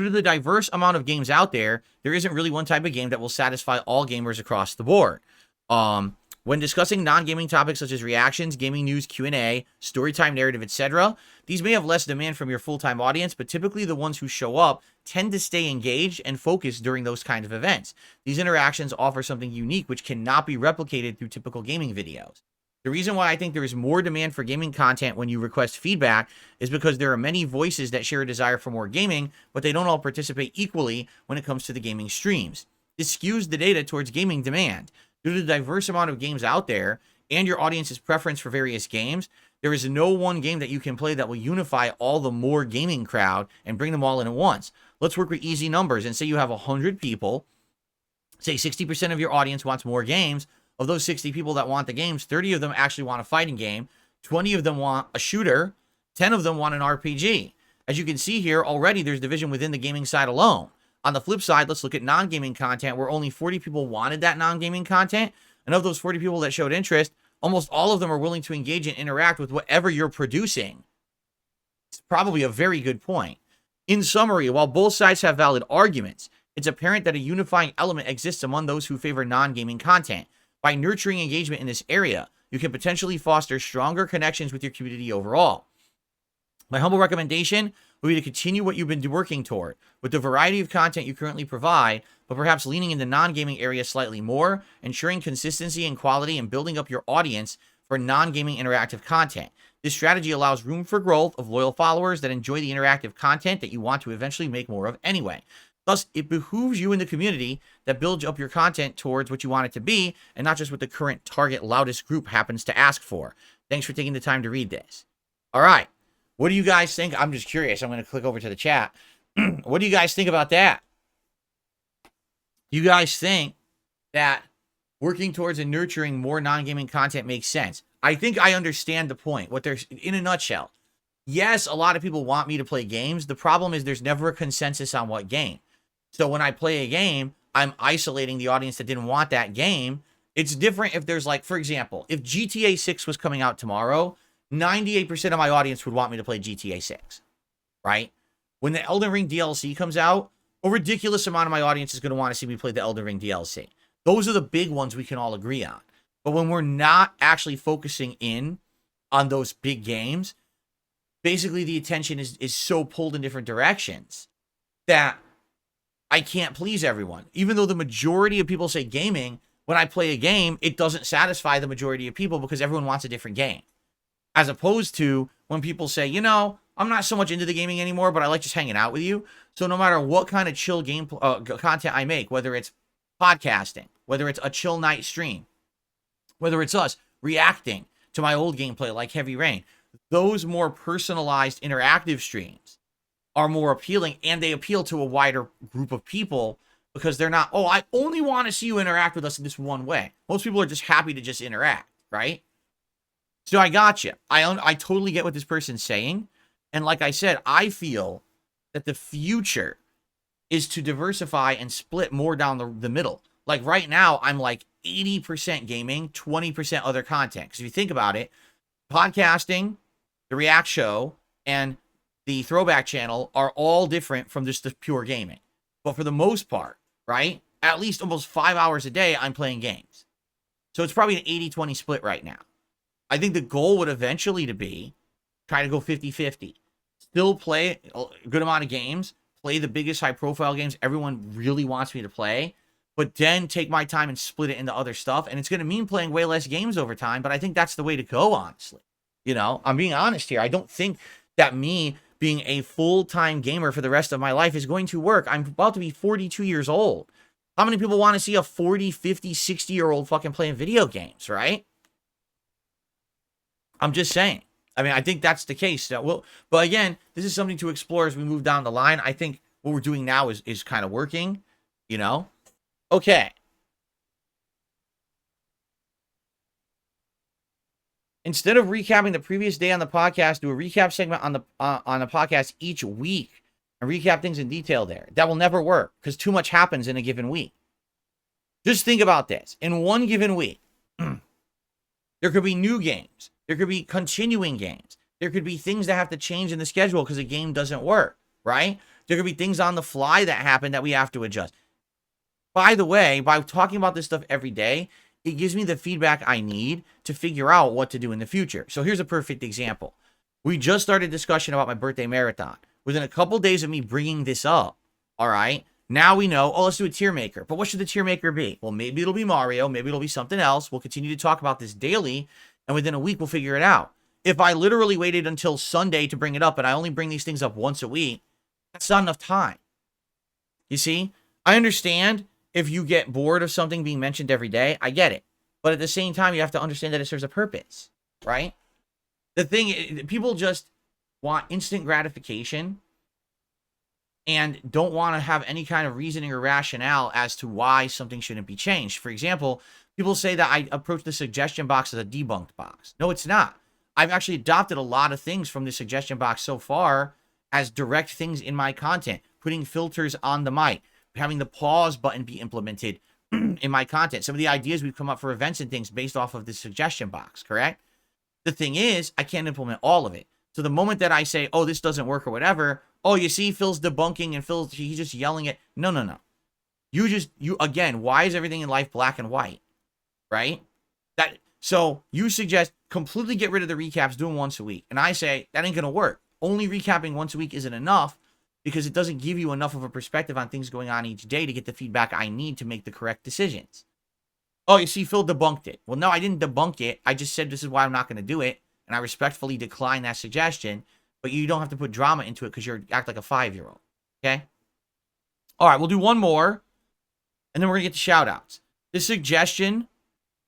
to the diverse amount of games out there, there isn't really one type of game that will satisfy all gamers across the board. When discussing non-gaming topics such as reactions, gaming news, Q&A, storytime narrative, etc., these may have less demand from your full-time audience, but typically the ones who show up tend to stay engaged and focused during those kind of events. These interactions offer something unique which cannot be replicated through typical gaming videos. The reason why I think there is more demand for gaming content when you request feedback is because there are many voices that share a desire for more gaming, but they don't all participate equally when it comes to the gaming streams. This skews the data towards gaming demand. Due to the diverse amount of games out there and your audience's preference for various games, there is no one game that you can play that will unify all the more gaming crowd and bring them all in at once. Let's work with easy numbers and say you have 100 people. Say 60% of your audience wants more games. Of those 60 people that want the games, 30 of them actually want a fighting game. 20 of them want a shooter. 10 of them want an RPG. As you can see here, already there's division within the gaming side alone. On the flip side, let's look at non-gaming content where only 40 people wanted that non-gaming content. And of those 40 people that showed interest, almost all of them are willing to engage and interact with whatever you're producing. It's probably a very good point. In summary, while both sides have valid arguments, it's apparent that a unifying element exists among those who favor non-gaming content. By nurturing engagement in this area, you can potentially foster stronger connections with your community overall. My humble recommendation would be to continue what you've been working toward with the variety of content you currently provide, but perhaps leaning in the non-gaming area slightly more, ensuring consistency and quality, and building up your audience for non-gaming interactive content. This strategy allows room for growth of loyal followers that enjoy the interactive content that you want to eventually make more of anyway. Thus, it behooves you in the community that builds up your content towards what you want it to be, and not just what the current target loudest group happens to ask for. Thanks for taking the time to read this. All right. What do you guys think? I'm just curious. I'm going to click over to the chat. What do you guys think about that? You guys think that working towards and nurturing more non-gaming content makes sense? I think I understand the point. What they're, in a nutshell, yes, a lot of people want me to play games. The problem is there's never a consensus on what game. So when I play a game, I'm isolating the audience that didn't want that game. It's different if there's like, for example, if GTA 6 was coming out tomorrow, 98% of my audience would want me to play GTA 6, right? When the Elden Ring DLC comes out, a ridiculous amount of my audience is going to want to see me play the Elden Ring DLC. Those are the big ones we can all agree on. But when we're not actually focusing in on those big games, basically the attention is so pulled in different directions that I can't please everyone. Even though the majority of people say gaming, when I play a game, it doesn't satisfy the majority of people because everyone wants a different game. As opposed to when people say, you know, I'm not so much into the gaming anymore, but I like just hanging out with you. So no matter what kind of chill game content I make, whether it's podcasting, whether it's a chill night stream, whether it's us reacting to my old gameplay like Heavy Rain, those more personalized interactive streams are more appealing, and they appeal to a wider group of people because they're not, oh, I only want to see you interact with us in this one way. Most people are just happy to just interact, right? So I got you. I totally get what this person's saying. And like I said, I feel that the future is to diversify and split more down the middle. Like right now, I'm like 80% gaming, 20% other content. Because if you think about it, podcasting, the React show, and the throwback channel are all different from just the pure gaming. But for the most part, right, at least almost 5 hours a day, I'm playing games. So it's probably an 80-20 split right now. I think the goal would eventually to be try to go 50-50. Still play a good amount of games, play the biggest high-profile games everyone really wants me to play, but then take my time and split it into other stuff. And it's going to mean playing way less games over time, but I think that's the way to go, honestly. You know, I'm being honest here. I don't think that me being a full-time gamer for the rest of my life is going to work. I'm about to be 42 years old. How many people want to see a 40, 50, 60-year-old fucking playing video games, right? I'm just saying. I mean, I think that's the case. But again, this is something to explore as we move down the line. I think what we're doing now is kind of working, you know? Okay. Instead of recapping the previous day on the podcast, do a recap segment on the podcast each week and recap things in detail there. That will never work because too much happens in a given week. Just think about this. In one given week, there could be new games. There could be continuing games. There could be things that have to change in the schedule because a game doesn't work, right? There could be things on the fly that happen that we have to adjust. By the way, by talking about this stuff every day, it gives me the feedback I need to figure out what to do in the future. So here's a perfect example. We just started discussion about my birthday marathon. Within a couple days of me bringing this up, all right, now we know, let's do a tier maker. But what should the tier maker be? Well, maybe it'll be Mario. Maybe it'll be something else. We'll continue to talk about this daily, and within a week, we'll figure it out. If I literally waited until Sunday to bring it up, and I only bring these things up once a week, that's not enough time. You see? I understand if you get bored of something being mentioned every day. I get it. But at the same time, you have to understand that it serves a purpose, right? The thing is, people just want instant gratification and don't want to have any kind of reasoning or rationale as to why something shouldn't be changed. For example, people say that I approach the suggestion box as a debunked box. No, it's not. I've actually adopted a lot of things from the suggestion box so far as direct things in my content, putting filters on the mic, having the pause button be implemented in my content. Some of the ideas we've come up for events and things based off of the suggestion box, correct? The thing is, I can't implement all of it. So the moment that I say, this doesn't work or whatever, you see Phil's debunking and he's just yelling it. No. Again, why is everything in life black and white? Right? So you suggest completely get rid of the recaps, do them once a week. And I say, that ain't going to work. Only recapping once a week isn't enough because it doesn't give you enough of a perspective on things going on each day to get the feedback I need to make the correct decisions. You see Phil debunked it. Well, no, I didn't debunk it. I just said this is why I'm not going to do it. And I respectfully decline that suggestion. But you don't have to put drama into it because you act like a 5-year-old. Okay? All right, we'll do one more. And then we're going to get to shout-outs. This suggestion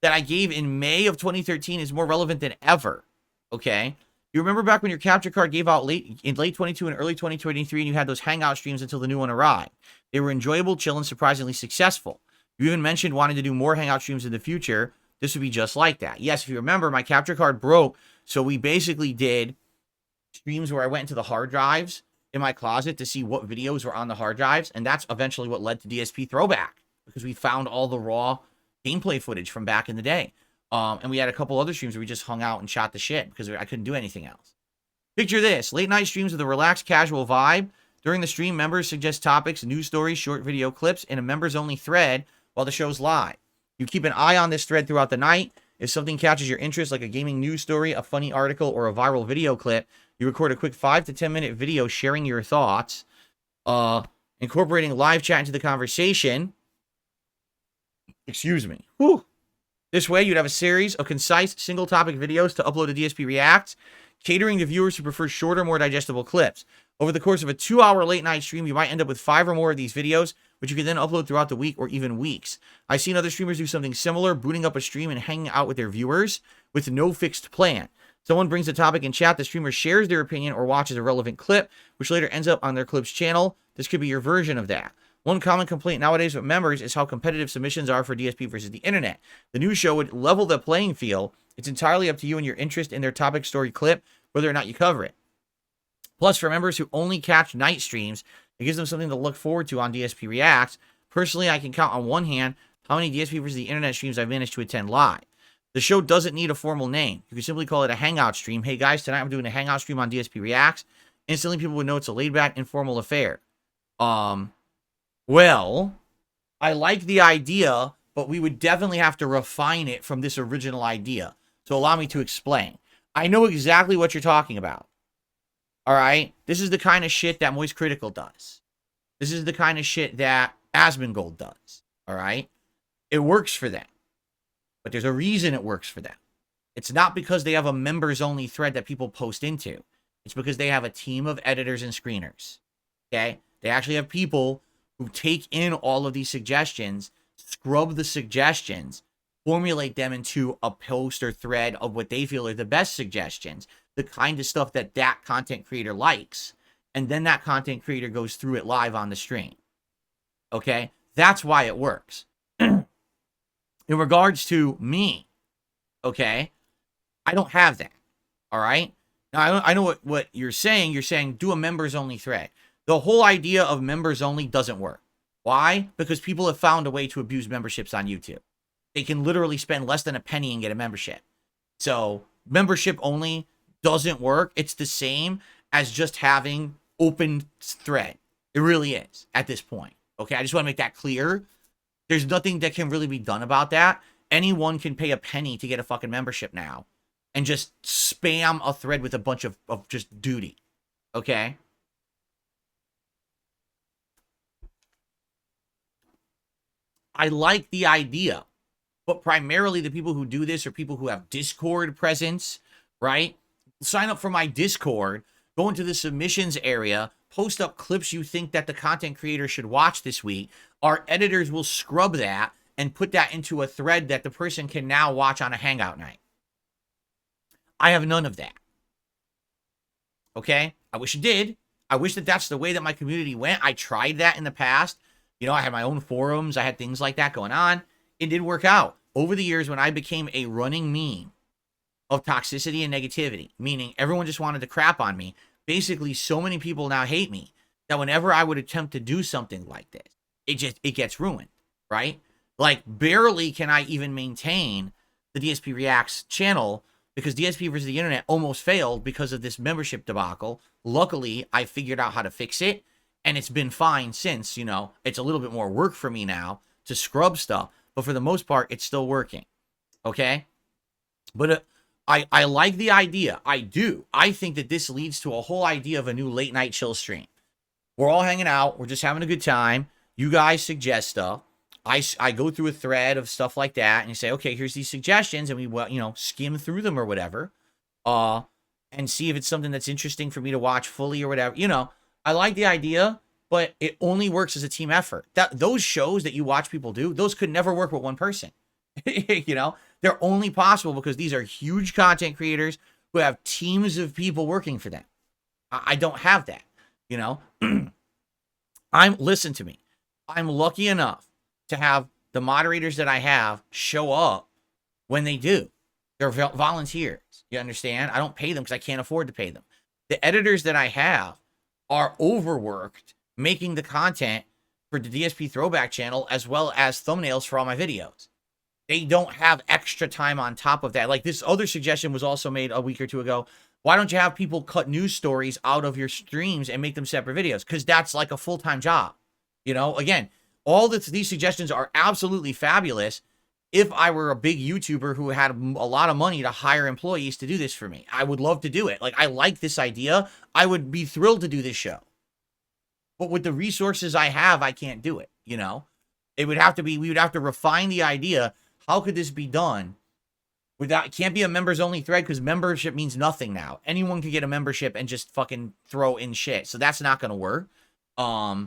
that I gave in May of 2013 is more relevant than ever. Okay? You remember back when your capture card gave out in late 22 and early 2023 and you had those hangout streams until the new one arrived. They were enjoyable, chill, and surprisingly successful. You even mentioned wanting to do more hangout streams in the future. This would be just like that. Yes, if you remember, my capture card broke, so we basically did streams where I went into the hard drives in my closet to see what videos were on the hard drives, and that's eventually what led to DSP Throwback, because we found all the raw gameplay footage from back in the day. And we had a couple other streams where we just hung out and shot the shit because I couldn't do anything else. Picture this, late night streams with a relaxed, casual vibe. During the stream, members suggest topics, news stories, short video clips, in a members-only thread while the show's live. You keep an eye on this thread throughout the night. If something catches your interest, like a gaming news story, a funny article, or a viral video clip, you record a quick 5 to 10 minute video sharing your thoughts, incorporating live chat into the conversation. Excuse me. Whew. This way, you'd have a series of concise, single-topic videos to upload to DSP Reacts, catering to viewers who prefer shorter, more digestible clips. Over the course of a 2-hour late-night stream, you might end up with 5 or more of these videos, which you can then upload throughout the week or even weeks. I've seen other streamers do something similar, booting up a stream and hanging out with their viewers with no fixed plan. Someone brings a topic in chat, the streamer shares their opinion or watches a relevant clip, which later ends up on their clip's channel. This could be your version of that. One common complaint nowadays with members is how competitive submissions are for DSP versus the internet. The new show would level the playing field. It's entirely up to you and your interest in their topic, story, clip, whether or not you cover it. Plus, for members who only catch night streams, it gives them something to look forward to on DSP Reacts. Personally, I can count on one hand how many DSP versus the internet streams I've managed to attend live. The show doesn't need a formal name. You can simply call it a hangout stream. Hey guys, tonight I'm doing a hangout stream on DSP Reacts. Instantly, people would know it's a laid-back, informal affair. Well, I like the idea, but we would definitely have to refine it from this original idea. So allow me to explain. I know exactly what you're talking about. All right? This is the kind of shit that Moist Critical does. This is the kind of shit that Asmongold does. All right? It works for them. But there's a reason it works for them. It's not because they have a members-only thread that people post into. It's because they have a team of editors and screeners. Okay? They actually have people who take in all of these suggestions, scrub the suggestions, formulate them into a post or thread of what they feel are the best suggestions, the kind of stuff that that content creator likes, and then that content creator goes through it live on the stream. Okay? That's why it works. In regards to me, okay, I don't have that. All right? Now, I know what you're saying. You're saying do a members-only thread. The whole idea of members-only doesn't work. Why? Because people have found a way to abuse memberships on YouTube. They can literally spend less than a penny and get a membership. So membership only doesn't work. It's the same as just having open thread. It really is at this point. Okay, I just want to make that clear. There's nothing that can really be done about that. Anyone can pay a penny to get a fucking membership now and just spam a thread with a bunch of just duty. Okay? I like the idea, but primarily the people who do this are people who have Discord presence, right? Sign up for my Discord, go into the submissions area, post up clips you think that the content creator should watch this week. Our editors will scrub that and put that into a thread that the person can now watch on a hangout night. I have none of that. Okay? I wish it did. I wish that that's the way that my community went. I tried that in the past. You know, I had my own forums. I had things like that going on. It did work out. Over the years, when I became a running meme of toxicity and negativity, meaning everyone just wanted to crap on me, basically so many people now hate me that whenever I would attempt to do something like this, it gets ruined, right? Like, barely can I even maintain the DSP Reacts channel because DSP versus the internet almost failed because of this membership debacle. Luckily, I figured out how to fix it. And it's been fine since, you know, it's a little bit more work for me now to scrub stuff. But for the most part, it's still working. Okay? But I like the idea. I do. I think that this leads to a whole idea of a new late night chill stream. We're all hanging out. We're just having a good time. You guys suggest stuff. I go through a thread of stuff like that. And you say, okay, here's these suggestions. And we, you know, skim through them or whatever. And see if it's something that's interesting for me to watch fully or whatever. You know. I like the idea, but it only works as a team effort. Those shows that you watch people do, those could never work with one person. You know, they're only possible because these are huge content creators who have teams of people working for them. I don't have that, you know. Listen to me. I'm lucky enough to have the moderators that I have show up when they do. They're volunteers. You understand? I don't pay them because I can't afford to pay them. The editors that I have are overworked making the content for the DSP Throwback channel as well as thumbnails for all my videos. They don't have extra time on top of that. Like, this other suggestion was also made a week or two ago. Why don't you have people cut news stories out of your streams and make them separate videos? Because that's like a full-time job. You know, again, all these suggestions are absolutely fabulous. If I were a big YouTuber who had a lot of money to hire employees to do this for me, I would love to do it. Like, I like this idea. I would be thrilled to do this show. But with the resources I have, I can't do it, you know? We would have to refine the idea. How could this be done without, it can't be a members only thread because membership means nothing now. Anyone can get a membership and just fucking throw in shit. So that's not going to work. But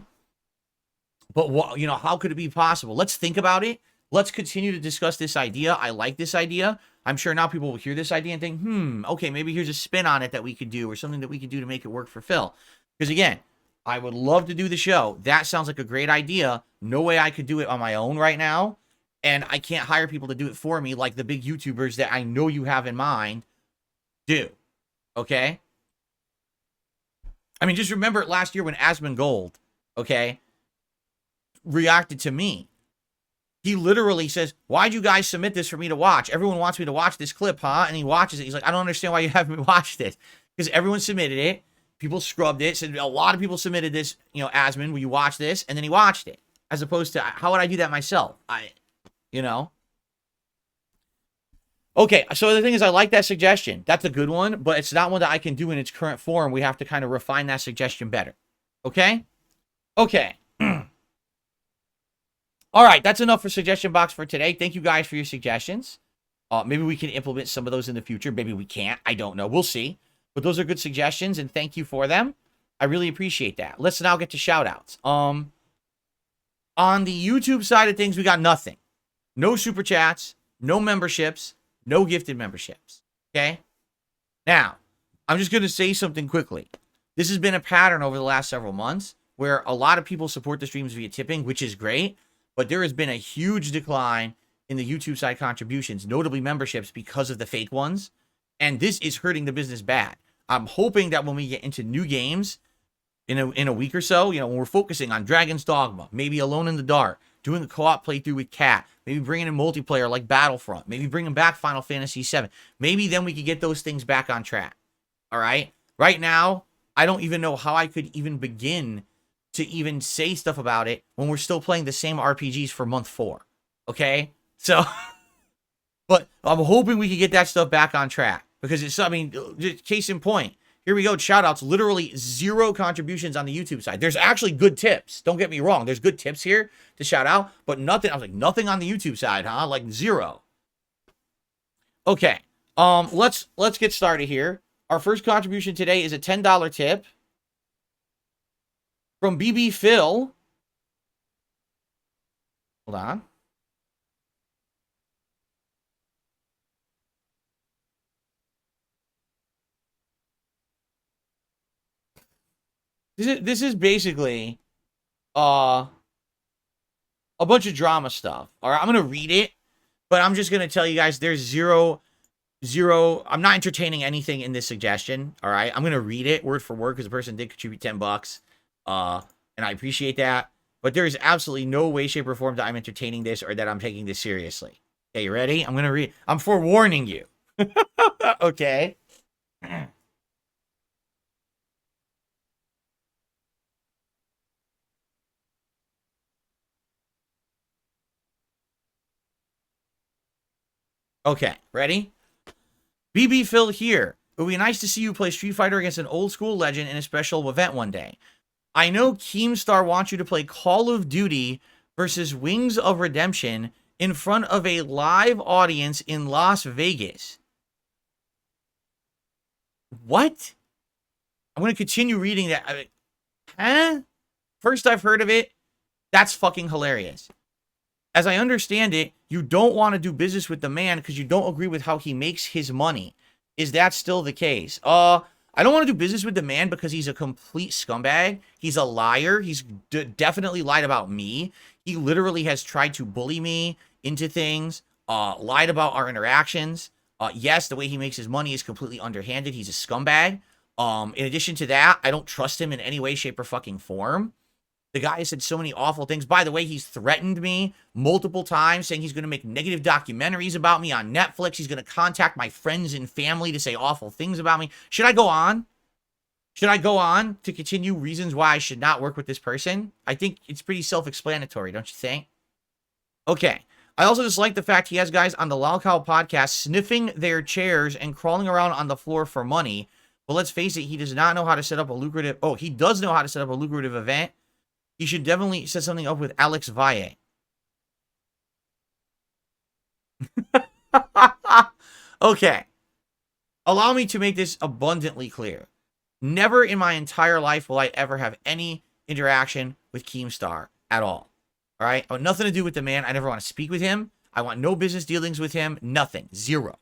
what, you know, how could it be possible? Let's think about it. Let's continue to discuss this idea. I like this idea. I'm sure now people will hear this idea and think, okay, maybe here's a spin on it that we could do or something that we could do to make it work for Phil. Because again, I would love to do the show. That sounds like a great idea. No way I could do it on my own right now. And I can't hire people to do it for me like the big YouTubers that I know you have in mind do. Okay? I mean, just remember last year when Asmongold, okay, reacted to me. He literally says, why'd you guys submit this for me to watch? Everyone wants me to watch this clip, huh? And he watches it. He's like, I don't understand why you haven't watched it. Because everyone submitted it. People scrubbed it. Said a lot of people submitted this, you know, Asmon, will you watch this? And then he watched it. As opposed to, how would I do that myself? You know? Okay, so the thing is, I like that suggestion. That's a good one, but it's not one that I can do in its current form. We have to kind of refine that suggestion better. Okay? Okay. All right, that's enough for suggestion box for today. Thank you guys for your suggestions. Maybe we can implement some of those in the future. Maybe we can't. I don't know. We'll see. But those are good suggestions, and thank you for them. I really appreciate that. Let's now get to shout-outs. On the YouTube side of things, we got nothing. No super chats, no memberships, no gifted memberships. Okay? Now, I'm just going to say something quickly. This has been a pattern over the last several months where a lot of people support the streams via tipping, which is great. But there has been a huge decline in the YouTube side contributions, notably memberships, because of the fake ones. And this is hurting the business bad. I'm hoping that when we get into new games in a week or so, you know, when we're focusing on Dragon's Dogma, maybe Alone in the Dark, doing a co-op playthrough with Cat, maybe bringing in multiplayer like Battlefront, maybe bringing back Final Fantasy VII, maybe then we could get those things back on track. All right? Right now, I don't even know how I could even begin to even say stuff about it when we're still playing the same RPGs for month 4. Okay? So, but I'm hoping we can get that stuff back on track. Because it's, I mean, case in point, here we go, shout-outs, literally 0 contributions on the YouTube side. There's actually good tips. Don't get me wrong. There's good tips here to shout out, but nothing, I was like, nothing on the YouTube side, huh? Like 0. Okay, let's get started here. Our first contribution today is a $10 tip from BB Phil. Hold on. This is basically a bunch of drama stuff. All right, I'm gonna read it, but I'm just gonna tell you guys there's zero. I'm not entertaining anything in this suggestion. All right, I'm gonna read it word for word because the person did contribute $10. And I appreciate that. But there is absolutely no way, shape, or form that I'm entertaining this or that I'm taking this seriously. Okay, you ready? I'm gonna read. I'm forewarning you. Okay. Okay, ready? BB Phil here. It would be nice to see you play Street Fighter against an old school legend in a special event one day. I know Keemstar wants you to play Call of Duty versus Wings of Redemption in front of a live audience in Las Vegas. What? I'm going to continue reading that. Huh? First I've heard of it. That's fucking hilarious. As I understand it, you don't want to do business with the man because you don't agree with how he makes his money. Is that still the case? I don't want to do business with the man because he's a complete scumbag. He's a liar. He's definitely lied about me. He literally has tried to bully me into things, lied about our interactions. Yes, the way he makes his money is completely underhanded. He's a scumbag. In addition to that, I don't trust him in any way, shape, or fucking form. The guy has said so many awful things. By the way, he's threatened me multiple times, saying he's going to make negative documentaries about me on Netflix. He's going to contact my friends and family to say awful things about me. Should I go on? Should I go on to continue reasons why I should not work with this person? I think it's pretty self-explanatory, don't you think? Okay. I also just like the fact he has guys on the Lolcow podcast sniffing their chairs and crawling around on the floor for money. But let's face it, he does not know how to set up a lucrative... Oh, he does know how to set up a lucrative event. He should definitely set something up with Alex Valle. Okay. Allow me to make this abundantly clear. Never in my entire life will I ever have any interaction with Keemstar at all. All right? I want nothing to do with the man. I never want to speak with him. I want no business dealings with him. Nothing. 0.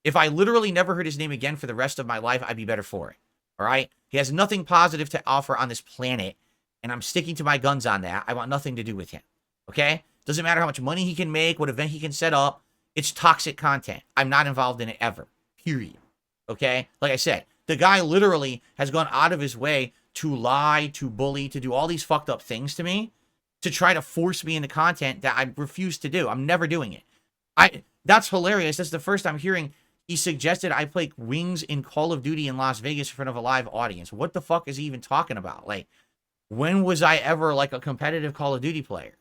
If I literally never heard his name again for the rest of my life, I'd be better for it. All right? He has nothing positive to offer on this planet. And I'm sticking to my guns on that. I want nothing to do with him. Okay? Doesn't matter how much money he can make, what event he can set up. It's toxic content. I'm not involved in it ever. Period. Okay? Like I said, the guy literally has gone out of his way to lie, to bully, to do all these fucked up things to me, to try to force me into content that I refuse to do. I'm never doing it. That's hilarious. That's the first I'm hearing He suggested I play Wings in Call of Duty in Las Vegas in front of a live audience. What the fuck is he even talking about? Like, when was I ever like a competitive Call of Duty player?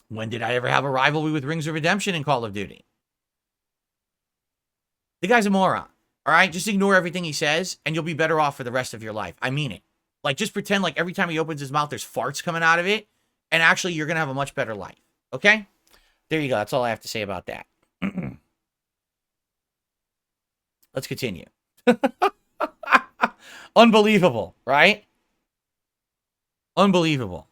When did I ever have a rivalry with Rings of Redemption in Call of Duty? The guy's a moron. All right, just ignore everything he says, and you'll be better off for the rest of your life. I mean it. Like, just pretend like every time he opens his mouth, there's farts coming out of it, and actually, you're gonna have a much better life. Okay? There you go. That's all I have to say about that. Let's continue. Unbelievable, right? Unbelievable.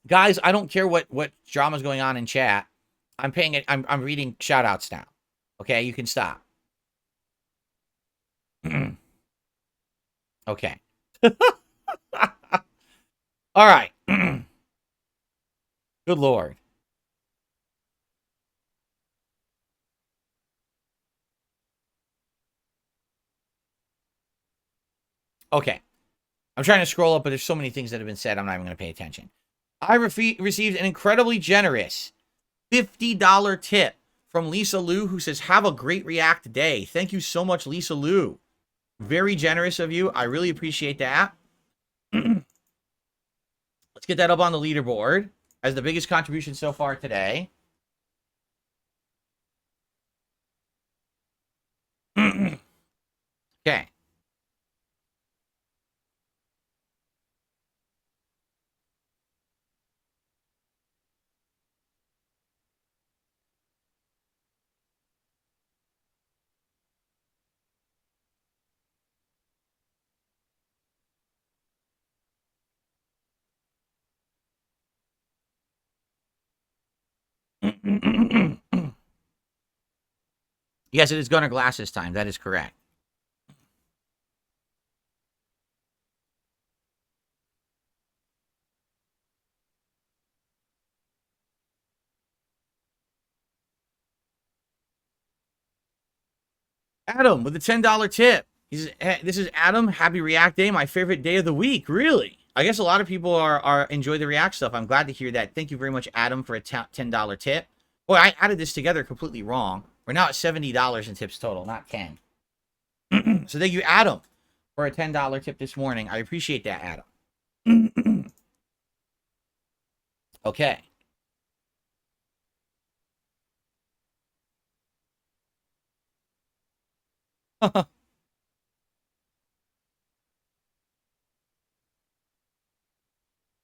Guys, I don't care what drama's going on in chat. I'm paying it. I'm reading shout outs now. Okay, you can stop. Okay. All right. Good Lord. Okay. I'm trying to scroll up, but there's so many things that have been said, I'm not even going to pay attention. I received an incredibly generous $50 tip from Lisa Lou, who says, have a great React day. Thank you so much, Lisa Lou. Very generous of you. I really appreciate that. Let's get that up on the leaderboard as the biggest contribution so far today. Okay. Yes, it is Gunnar Glass this time. That is correct. Adam with a $10 tip. This is Adam. Happy React Day. My favorite day of the week. Really? I guess a lot of people are enjoy the React stuff. I'm glad to hear that. Thank you very much, Adam, for a $10 tip. Boy, I added this together completely wrong. We're now at $70 in tips total, not 10. So thank you, Adam, for a $10 tip this morning. I appreciate that, Adam. Okay.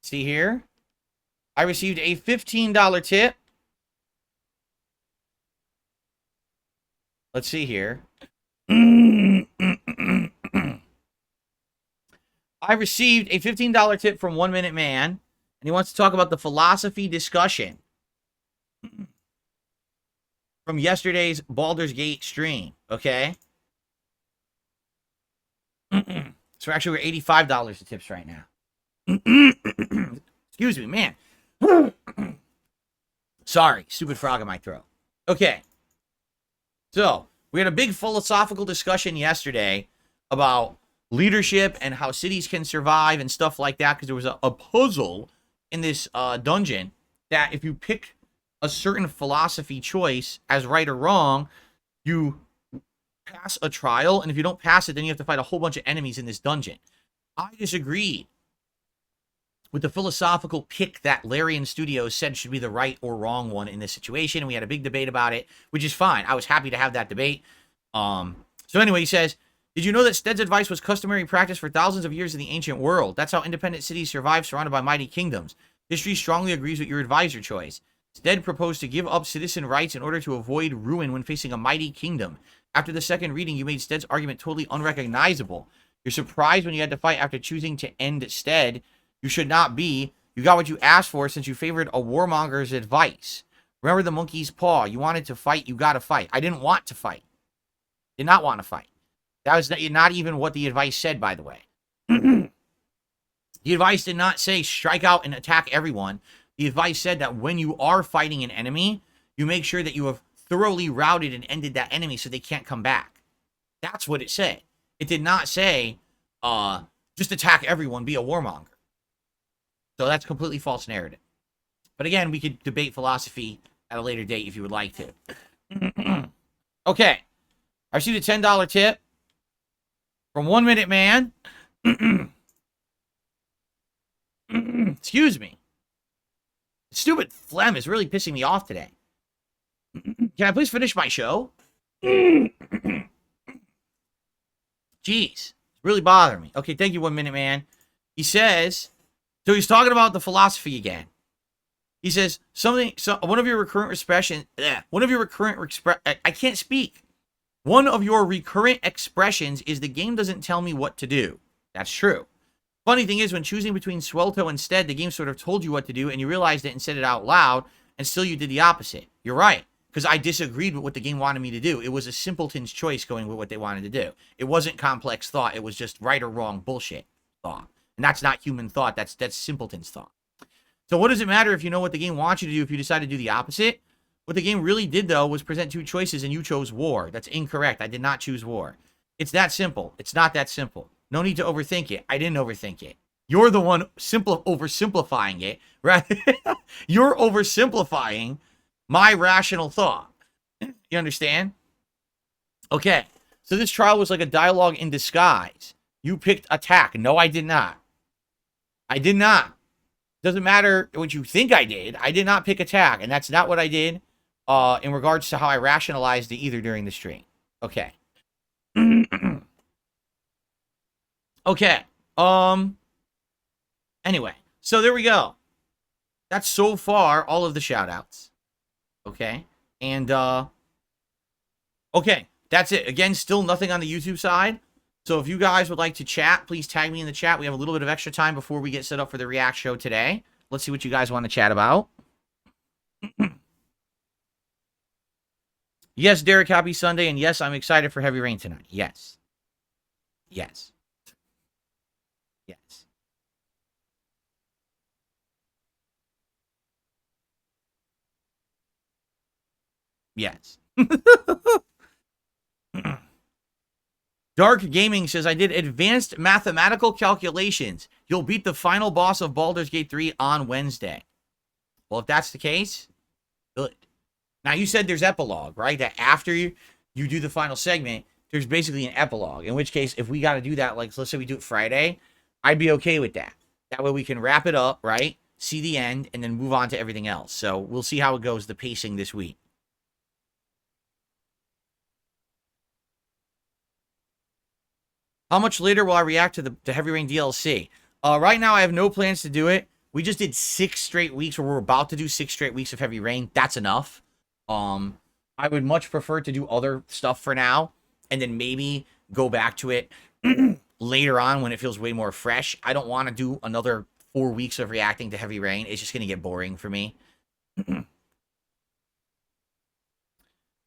See here? I received a $15 tip. Let's see here. I received a $15 tip from 1 Minute Man, and he wants to talk about the philosophy discussion from yesterday's Baldur's Gate stream, okay? So actually, we're $85 in tips right now. Excuse me, man. Sorry, stupid frog in my throat. Okay. So, we had a big philosophical discussion yesterday about leadership and how cities can survive and stuff like that, because there was a puzzle in this dungeon that if you pick a certain philosophy choice as right or wrong, you pass a trial, and if you don't pass it, then you have to fight a whole bunch of enemies in this dungeon. I disagreed with the philosophical pick that Larian Studios said should be the right or wrong one in this situation, and we had a big debate about it, which is fine. I was happy to have that debate. So anyway, he says, did you know that Stead's advice was customary practice for thousands of years in the ancient world? That's how independent cities survived, surrounded by mighty kingdoms. History strongly agrees with your advisor choice. Stead proposed to give up citizen rights in order to avoid ruin when facing a mighty kingdom. After the second reading, you made Stead's argument totally unrecognizable. You're surprised when you had to fight after choosing to end Stead. You should not be. You got what you asked for since you favored a warmonger's advice. Remember the monkey's paw. You wanted to fight, you got to fight. I didn't want to fight. Did not want to fight. That was not even what the advice said, by the way. The advice did not say strike out and attack everyone. The advice said that when you are fighting an enemy, you make sure that you have thoroughly routed and ended that enemy so they can't come back. That's what it said. It did not say, just attack everyone, be a warmonger. So that's completely false narrative. But again, we could debate philosophy at a later date if you would like to. Okay. I received a $10 tip from 1 Minute Man. Excuse me. Stupid phlegm is really pissing me off today. Can I please finish my show? Jeez. It's really bothering me. Okay, thank you, 1 Minute Man. He says, so he's talking about the philosophy again. He says, one of your recurrent expressions, I can't speak. One of your recurrent expressions is the game doesn't tell me what to do. That's true. Funny thing is, when choosing between Swelto and Stead, the game sort of told you what to do, and you realized it and said it out loud, and still you did the opposite. You're right, because I disagreed with what the game wanted me to do. It was a simpleton's choice going with what they wanted to do. It wasn't complex thought. It was just right or wrong bullshit thought. And that's not human thought. That's simpleton's thought. So what does it matter if you know what the game wants you to do if you decide to do the opposite? What the game really did, though, was present two choices, and you chose war. That's incorrect. I did not choose war. It's that simple. It's not that simple. No need to overthink it. I didn't overthink it. You're the one oversimplifying it, right? You're oversimplifying my rational thought. You understand? Okay. So this trial was like a dialogue in disguise. You picked attack. No, I did not. I did not. Doesn't matter what you think I did. I did not pick attack, and that's not what I did in regards to how I rationalized it either during the stream. Okay. Okay. Anyway, so there we go. That's so far all of the shout-outs. Okay. And, okay. That's it. Again, still nothing on the YouTube side. So if you guys would like to chat, please tag me in the chat. We have a little bit of extra time before we get set up for the React show today. Let's see what you guys want to chat about. Yes, Derek, happy Sunday. And yes, I'm excited for Heavy Rain tonight. Yes. Yes. Yes. Yes. Dark Gaming says, I did advanced mathematical calculations. You'll beat the final boss of Baldur's Gate 3 on Wednesday. Well, if that's the case, good. Now, you said there's epilogue, right? That after you do the final segment, there's basically an epilogue. In which case, if we got to do that, like, let's say we do it Friday, I'd be okay with that. That way we can wrap it up, right? See the end, and then move on to everything else. So we'll see how it goes, the pacing this week. How much later will I react to the Heavy Rain DLC? Right now, I have no plans to do it. We just did 6 straight weeks, or we're about to do 6 straight weeks of Heavy Rain. That's enough. I would much prefer to do other stuff for now, and then maybe go back to it later on when it feels way more fresh. I don't want to do another 4 weeks of reacting to Heavy Rain. It's just going to get boring for me.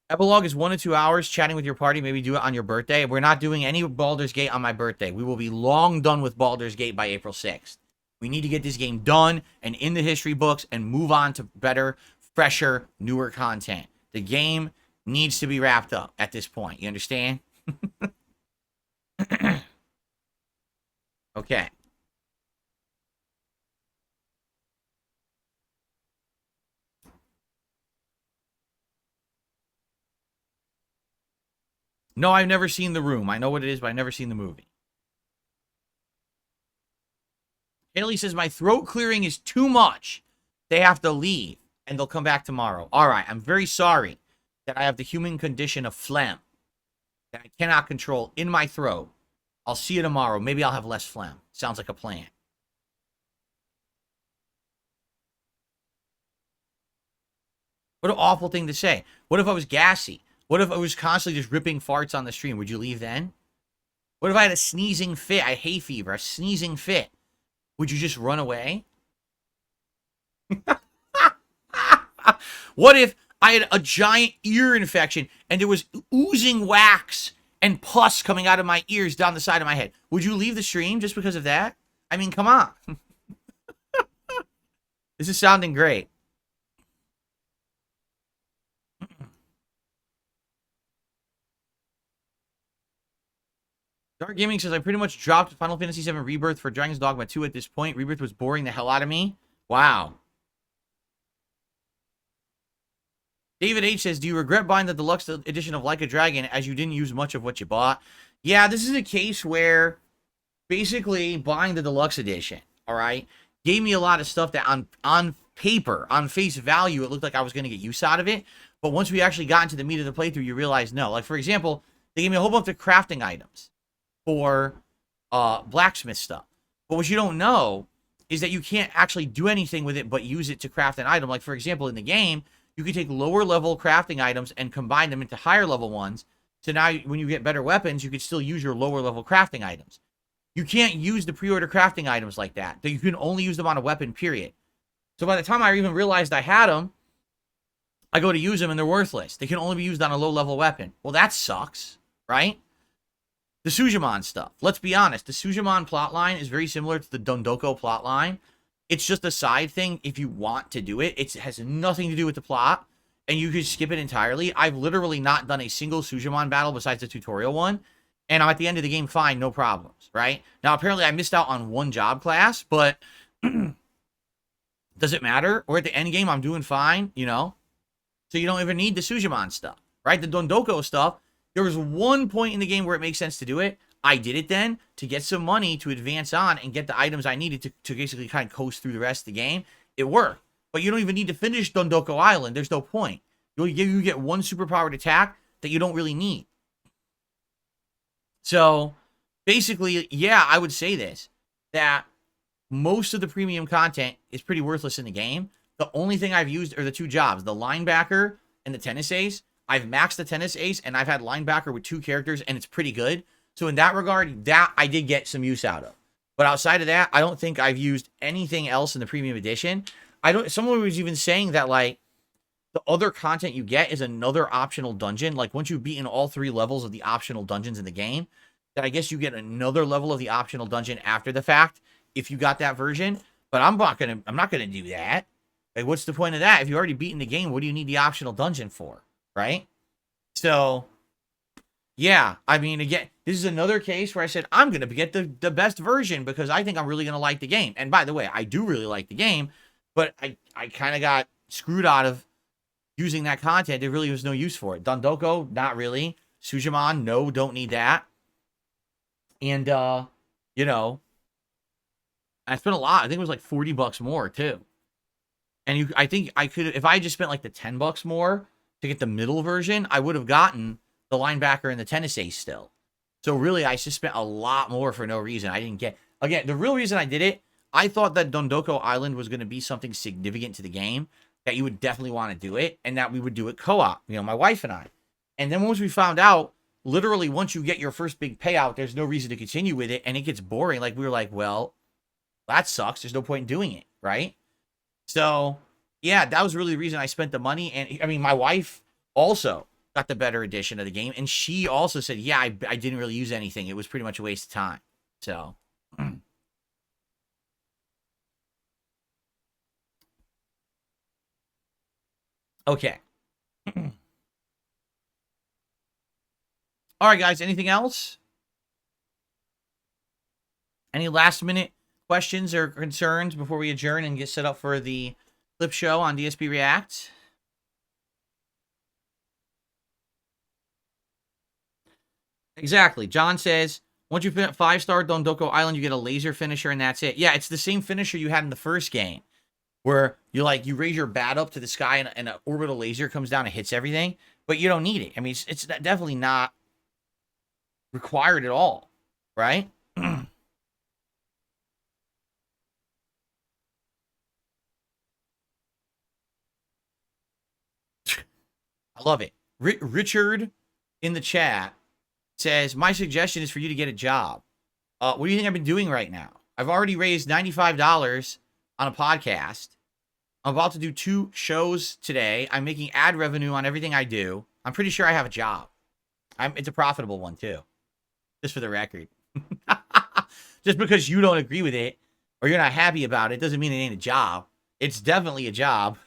Epilogue is 1 to 2 hours chatting with your party. Maybe do it on your birthday. We're not doing any Baldur's Gate on my birthday. We will be long done with Baldur's Gate by April 6th. We need to get this game done and in the history books and move on to better, fresher, newer content. The game needs to be wrapped up at this point. You understand? Okay. No, I've never seen The Room. I know what it is, but I've never seen the movie. Haley says, my throat clearing is too much. They have to leave, and they'll come back tomorrow. All right, I'm very sorry that I have the human condition of phlegm that I cannot control in my throat. I'll see you tomorrow. Maybe I'll have less phlegm. Sounds like a plan. What an awful thing to say. What if I was gassy? What if I was constantly just ripping farts on the stream? Would you leave then? What if I had a sneezing fit? I had hay fever, a sneezing fit. Would you just run away? What if I had a giant ear infection and there was oozing wax and pus coming out of my ears down the side of my head? Would you leave the stream just because of that? I mean, come on. This is sounding great. Dark Gaming says, I pretty much dropped Final Fantasy VII Rebirth for Dragon's Dogma 2 at this point. Rebirth was boring the hell out of me. Wow. David H says, do you regret buying the deluxe edition of Like a Dragon as you didn't use much of what you bought? Yeah, this is a case where basically buying the deluxe edition, all right, gave me a lot of stuff that on paper, on face value, it looked like I was going to get use out of it. But once we actually got into the meat of the playthrough, you realize no. Like, for example, they gave me a whole bunch of crafting items for blacksmith stuff. But what you don't know is that you can't actually do anything with it but use it to craft an item. Like, for example, in the game, you can take lower level crafting items and combine them into higher level ones. So now when you get better weapons, you can still use your lower level crafting items. You can't use the pre-order crafting items like that. You can only use them on a weapon, period. So by the time I even realized I had them, I go to use them and they're worthless. They can only be used on a low-level weapon. Well, that sucks, right? The Sujimon stuff. Let's be honest. The Sujimon plotline is very similar to the Dondoko plotline. It's just a side thing if you want to do it. It has nothing to do with the plot, and you can skip it entirely. I've literally not done a single Sujimon battle besides the tutorial one, and I'm at the end of the game fine, no problems, right? Now, apparently I missed out on one job class, but does it matter? Or at the end game, I'm doing fine, you know? So you don't even need the Sujimon stuff, right? The Dondoko stuff, there was one point in the game where it makes sense to do it. I did it then to get some money to advance on and get the items I needed to basically kind of coast through the rest of the game. It worked. But you don't even need to finish Dondoko Island. There's no point. You get one superpowered attack that you don't really need. So, basically, yeah, I would say this, that most of the premium content is pretty worthless in the game. The only thing I've used are the two jobs, the linebacker and the tennis ace. I've maxed the tennis ace, and I've had linebacker with 2 characters, and it's pretty good. So in that regard, that I did get some use out of. But outside of that, I don't think I've used anything else in the premium edition. Someone was even saying that, like, the other content you get is another optional dungeon. Like, once you've beaten all 3 levels of the optional dungeons in the game, that I guess you get another level of the optional dungeon after the fact if you got that version. But I'm not gonna do that. Like, what's the point of that? If you already beaten the game, what do you need the optional dungeon for? Right? So, yeah, I mean, again, this is another case where I said, I'm going to get the best version because I think I'm really going to like the game. And by the way, I do really like the game, but I kind of got screwed out of using that content. There really was no use for it. Dondoko, not really. Sujimon, no, don't need that. And, you know, I spent a lot. I think it was like $40 more, too. And I think I could, if I just spent like the $10 more to get the middle version, I would have gotten the linebacker and the tennis ace still. So really, I just spent a lot more for no reason. I didn't get, again, the real reason I did it, I thought that Dondoko Island was going to be something significant to the game, that you would definitely want to do it, and that we would do it co-op, you know, my wife and I. And then once we found out, literally once you get your first big payout, there's no reason to continue with it, and it gets boring. Like, we were like, well, that sucks. There's no point in doing it, right? So, yeah, that was really the reason I spent the money. And, I mean, my wife also got the better edition of the game, and she also said, yeah, I didn't really use anything. It was pretty much a waste of time. So, okay. All right, guys, anything else? Any last minute questions or concerns before we adjourn and get set up for the clip show on DSP React? Exactly. John says, once you finish 5-star Dondoko Island, you get a laser finisher, and that's it. Yeah, it's the same finisher you had in the first game, where you raise your bat up to the sky and an orbital laser comes down and hits everything, but you don't need it. I mean, it's definitely not required at all, right? I love it. Richard in the chat says, my suggestion is for you to get a job. What do you think I've been doing right now? I've already raised $95 on a podcast. I'm about to do 2 shows today. I'm making ad revenue on everything I do. I'm pretty sure I have a job. It's a profitable one, too. Just for the record. Just because you don't agree with it or you're not happy about it doesn't mean it ain't a job. It's definitely a job.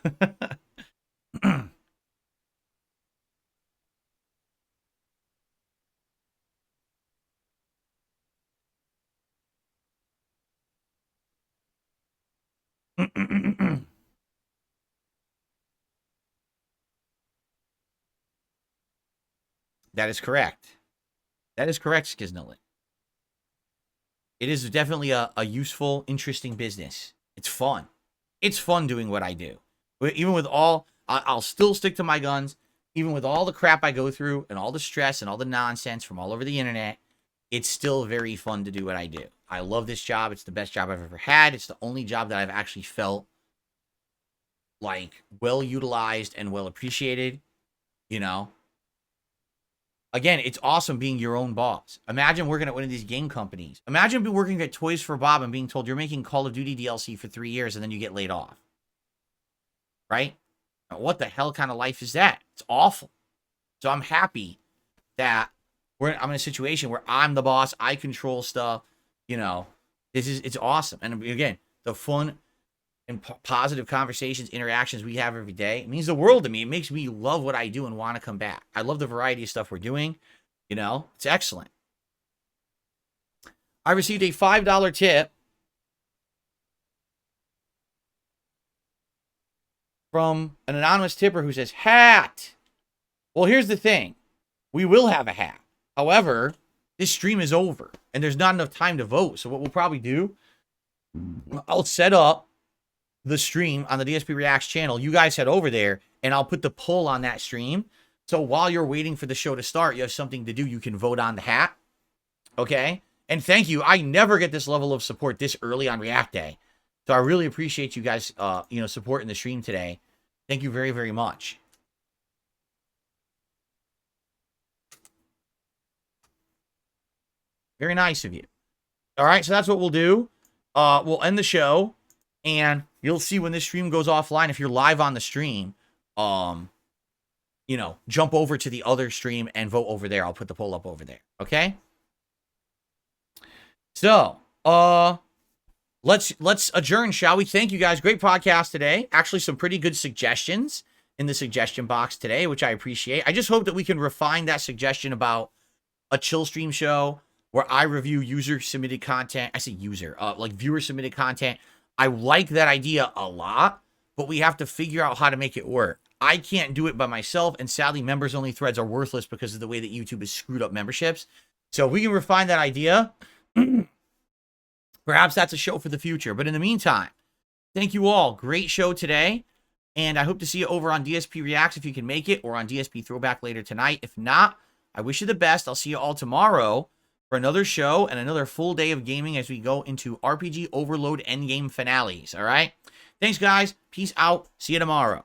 That is correct. That is correct, Skiznolin. It is definitely a useful, interesting business. It's fun. It's fun doing what I do. Even with all, I'll still stick to my guns. Even with all the crap I go through and all the stress and all the nonsense from all over the internet, it's still very fun to do what I do. I love this job. It's the best job I've ever had. It's the only job that I've actually felt like well utilized and well appreciated, you know. Again, it's awesome being your own boss. Imagine working at one of these game companies. Imagine working at Toys for Bob and being told you're making Call of Duty DLC for 3 years and then you get laid off. Right? What the hell kind of life is that? It's awful. So I'm happy that I'm in a situation where I'm the boss. I control stuff. You know, it's awesome. And again, the fun and positive conversations, interactions we have every day, it means the world to me. It makes me love what I do and want to come back. I love the variety of stuff we're doing. You know, it's excellent. I received a $5 tip from an anonymous tipper who says, hat. Well, here's the thing. We will have a hat. However, this stream is over and there's not enough time to vote. So what we'll probably do, I'll set up the stream on the DSP Reacts channel. You guys head over there and I'll put the poll on that stream. So while you're waiting for the show to start, you have something to do. You can vote on the hat. Okay. And thank you. I never get this level of support this early on React Day. So I really appreciate you guys, supporting the stream today. Thank you very, very much. Very nice of you. All right. So that's what we'll do. We'll end the show. And you'll see when this stream goes offline, if you're live on the stream, jump over to the other stream and vote over there. I'll put the poll up over there. Okay? So, let's adjourn, shall we? Thank you guys. Great podcast today. Actually, some pretty good suggestions in the suggestion box today, which I appreciate. I just hope that we can refine that suggestion about a chill stream show where I review user-submitted content. I say user, like viewer-submitted content. I like that idea a lot, but we have to figure out how to make it work. I can't do it by myself, and sadly, members-only threads are worthless because of the way that YouTube has screwed up memberships. So if we can refine that idea, perhaps that's a show for the future. But in the meantime, thank you all. Great show today, and I hope to see you over on DSP Reacts if you can make it, or on DSP Throwback later tonight. If not, I wish you the best. I'll see you all tomorrow for another show and another full day of gaming as we go into RPG Overload Endgame finales. All right? Thanks, guys. Peace out. See you tomorrow.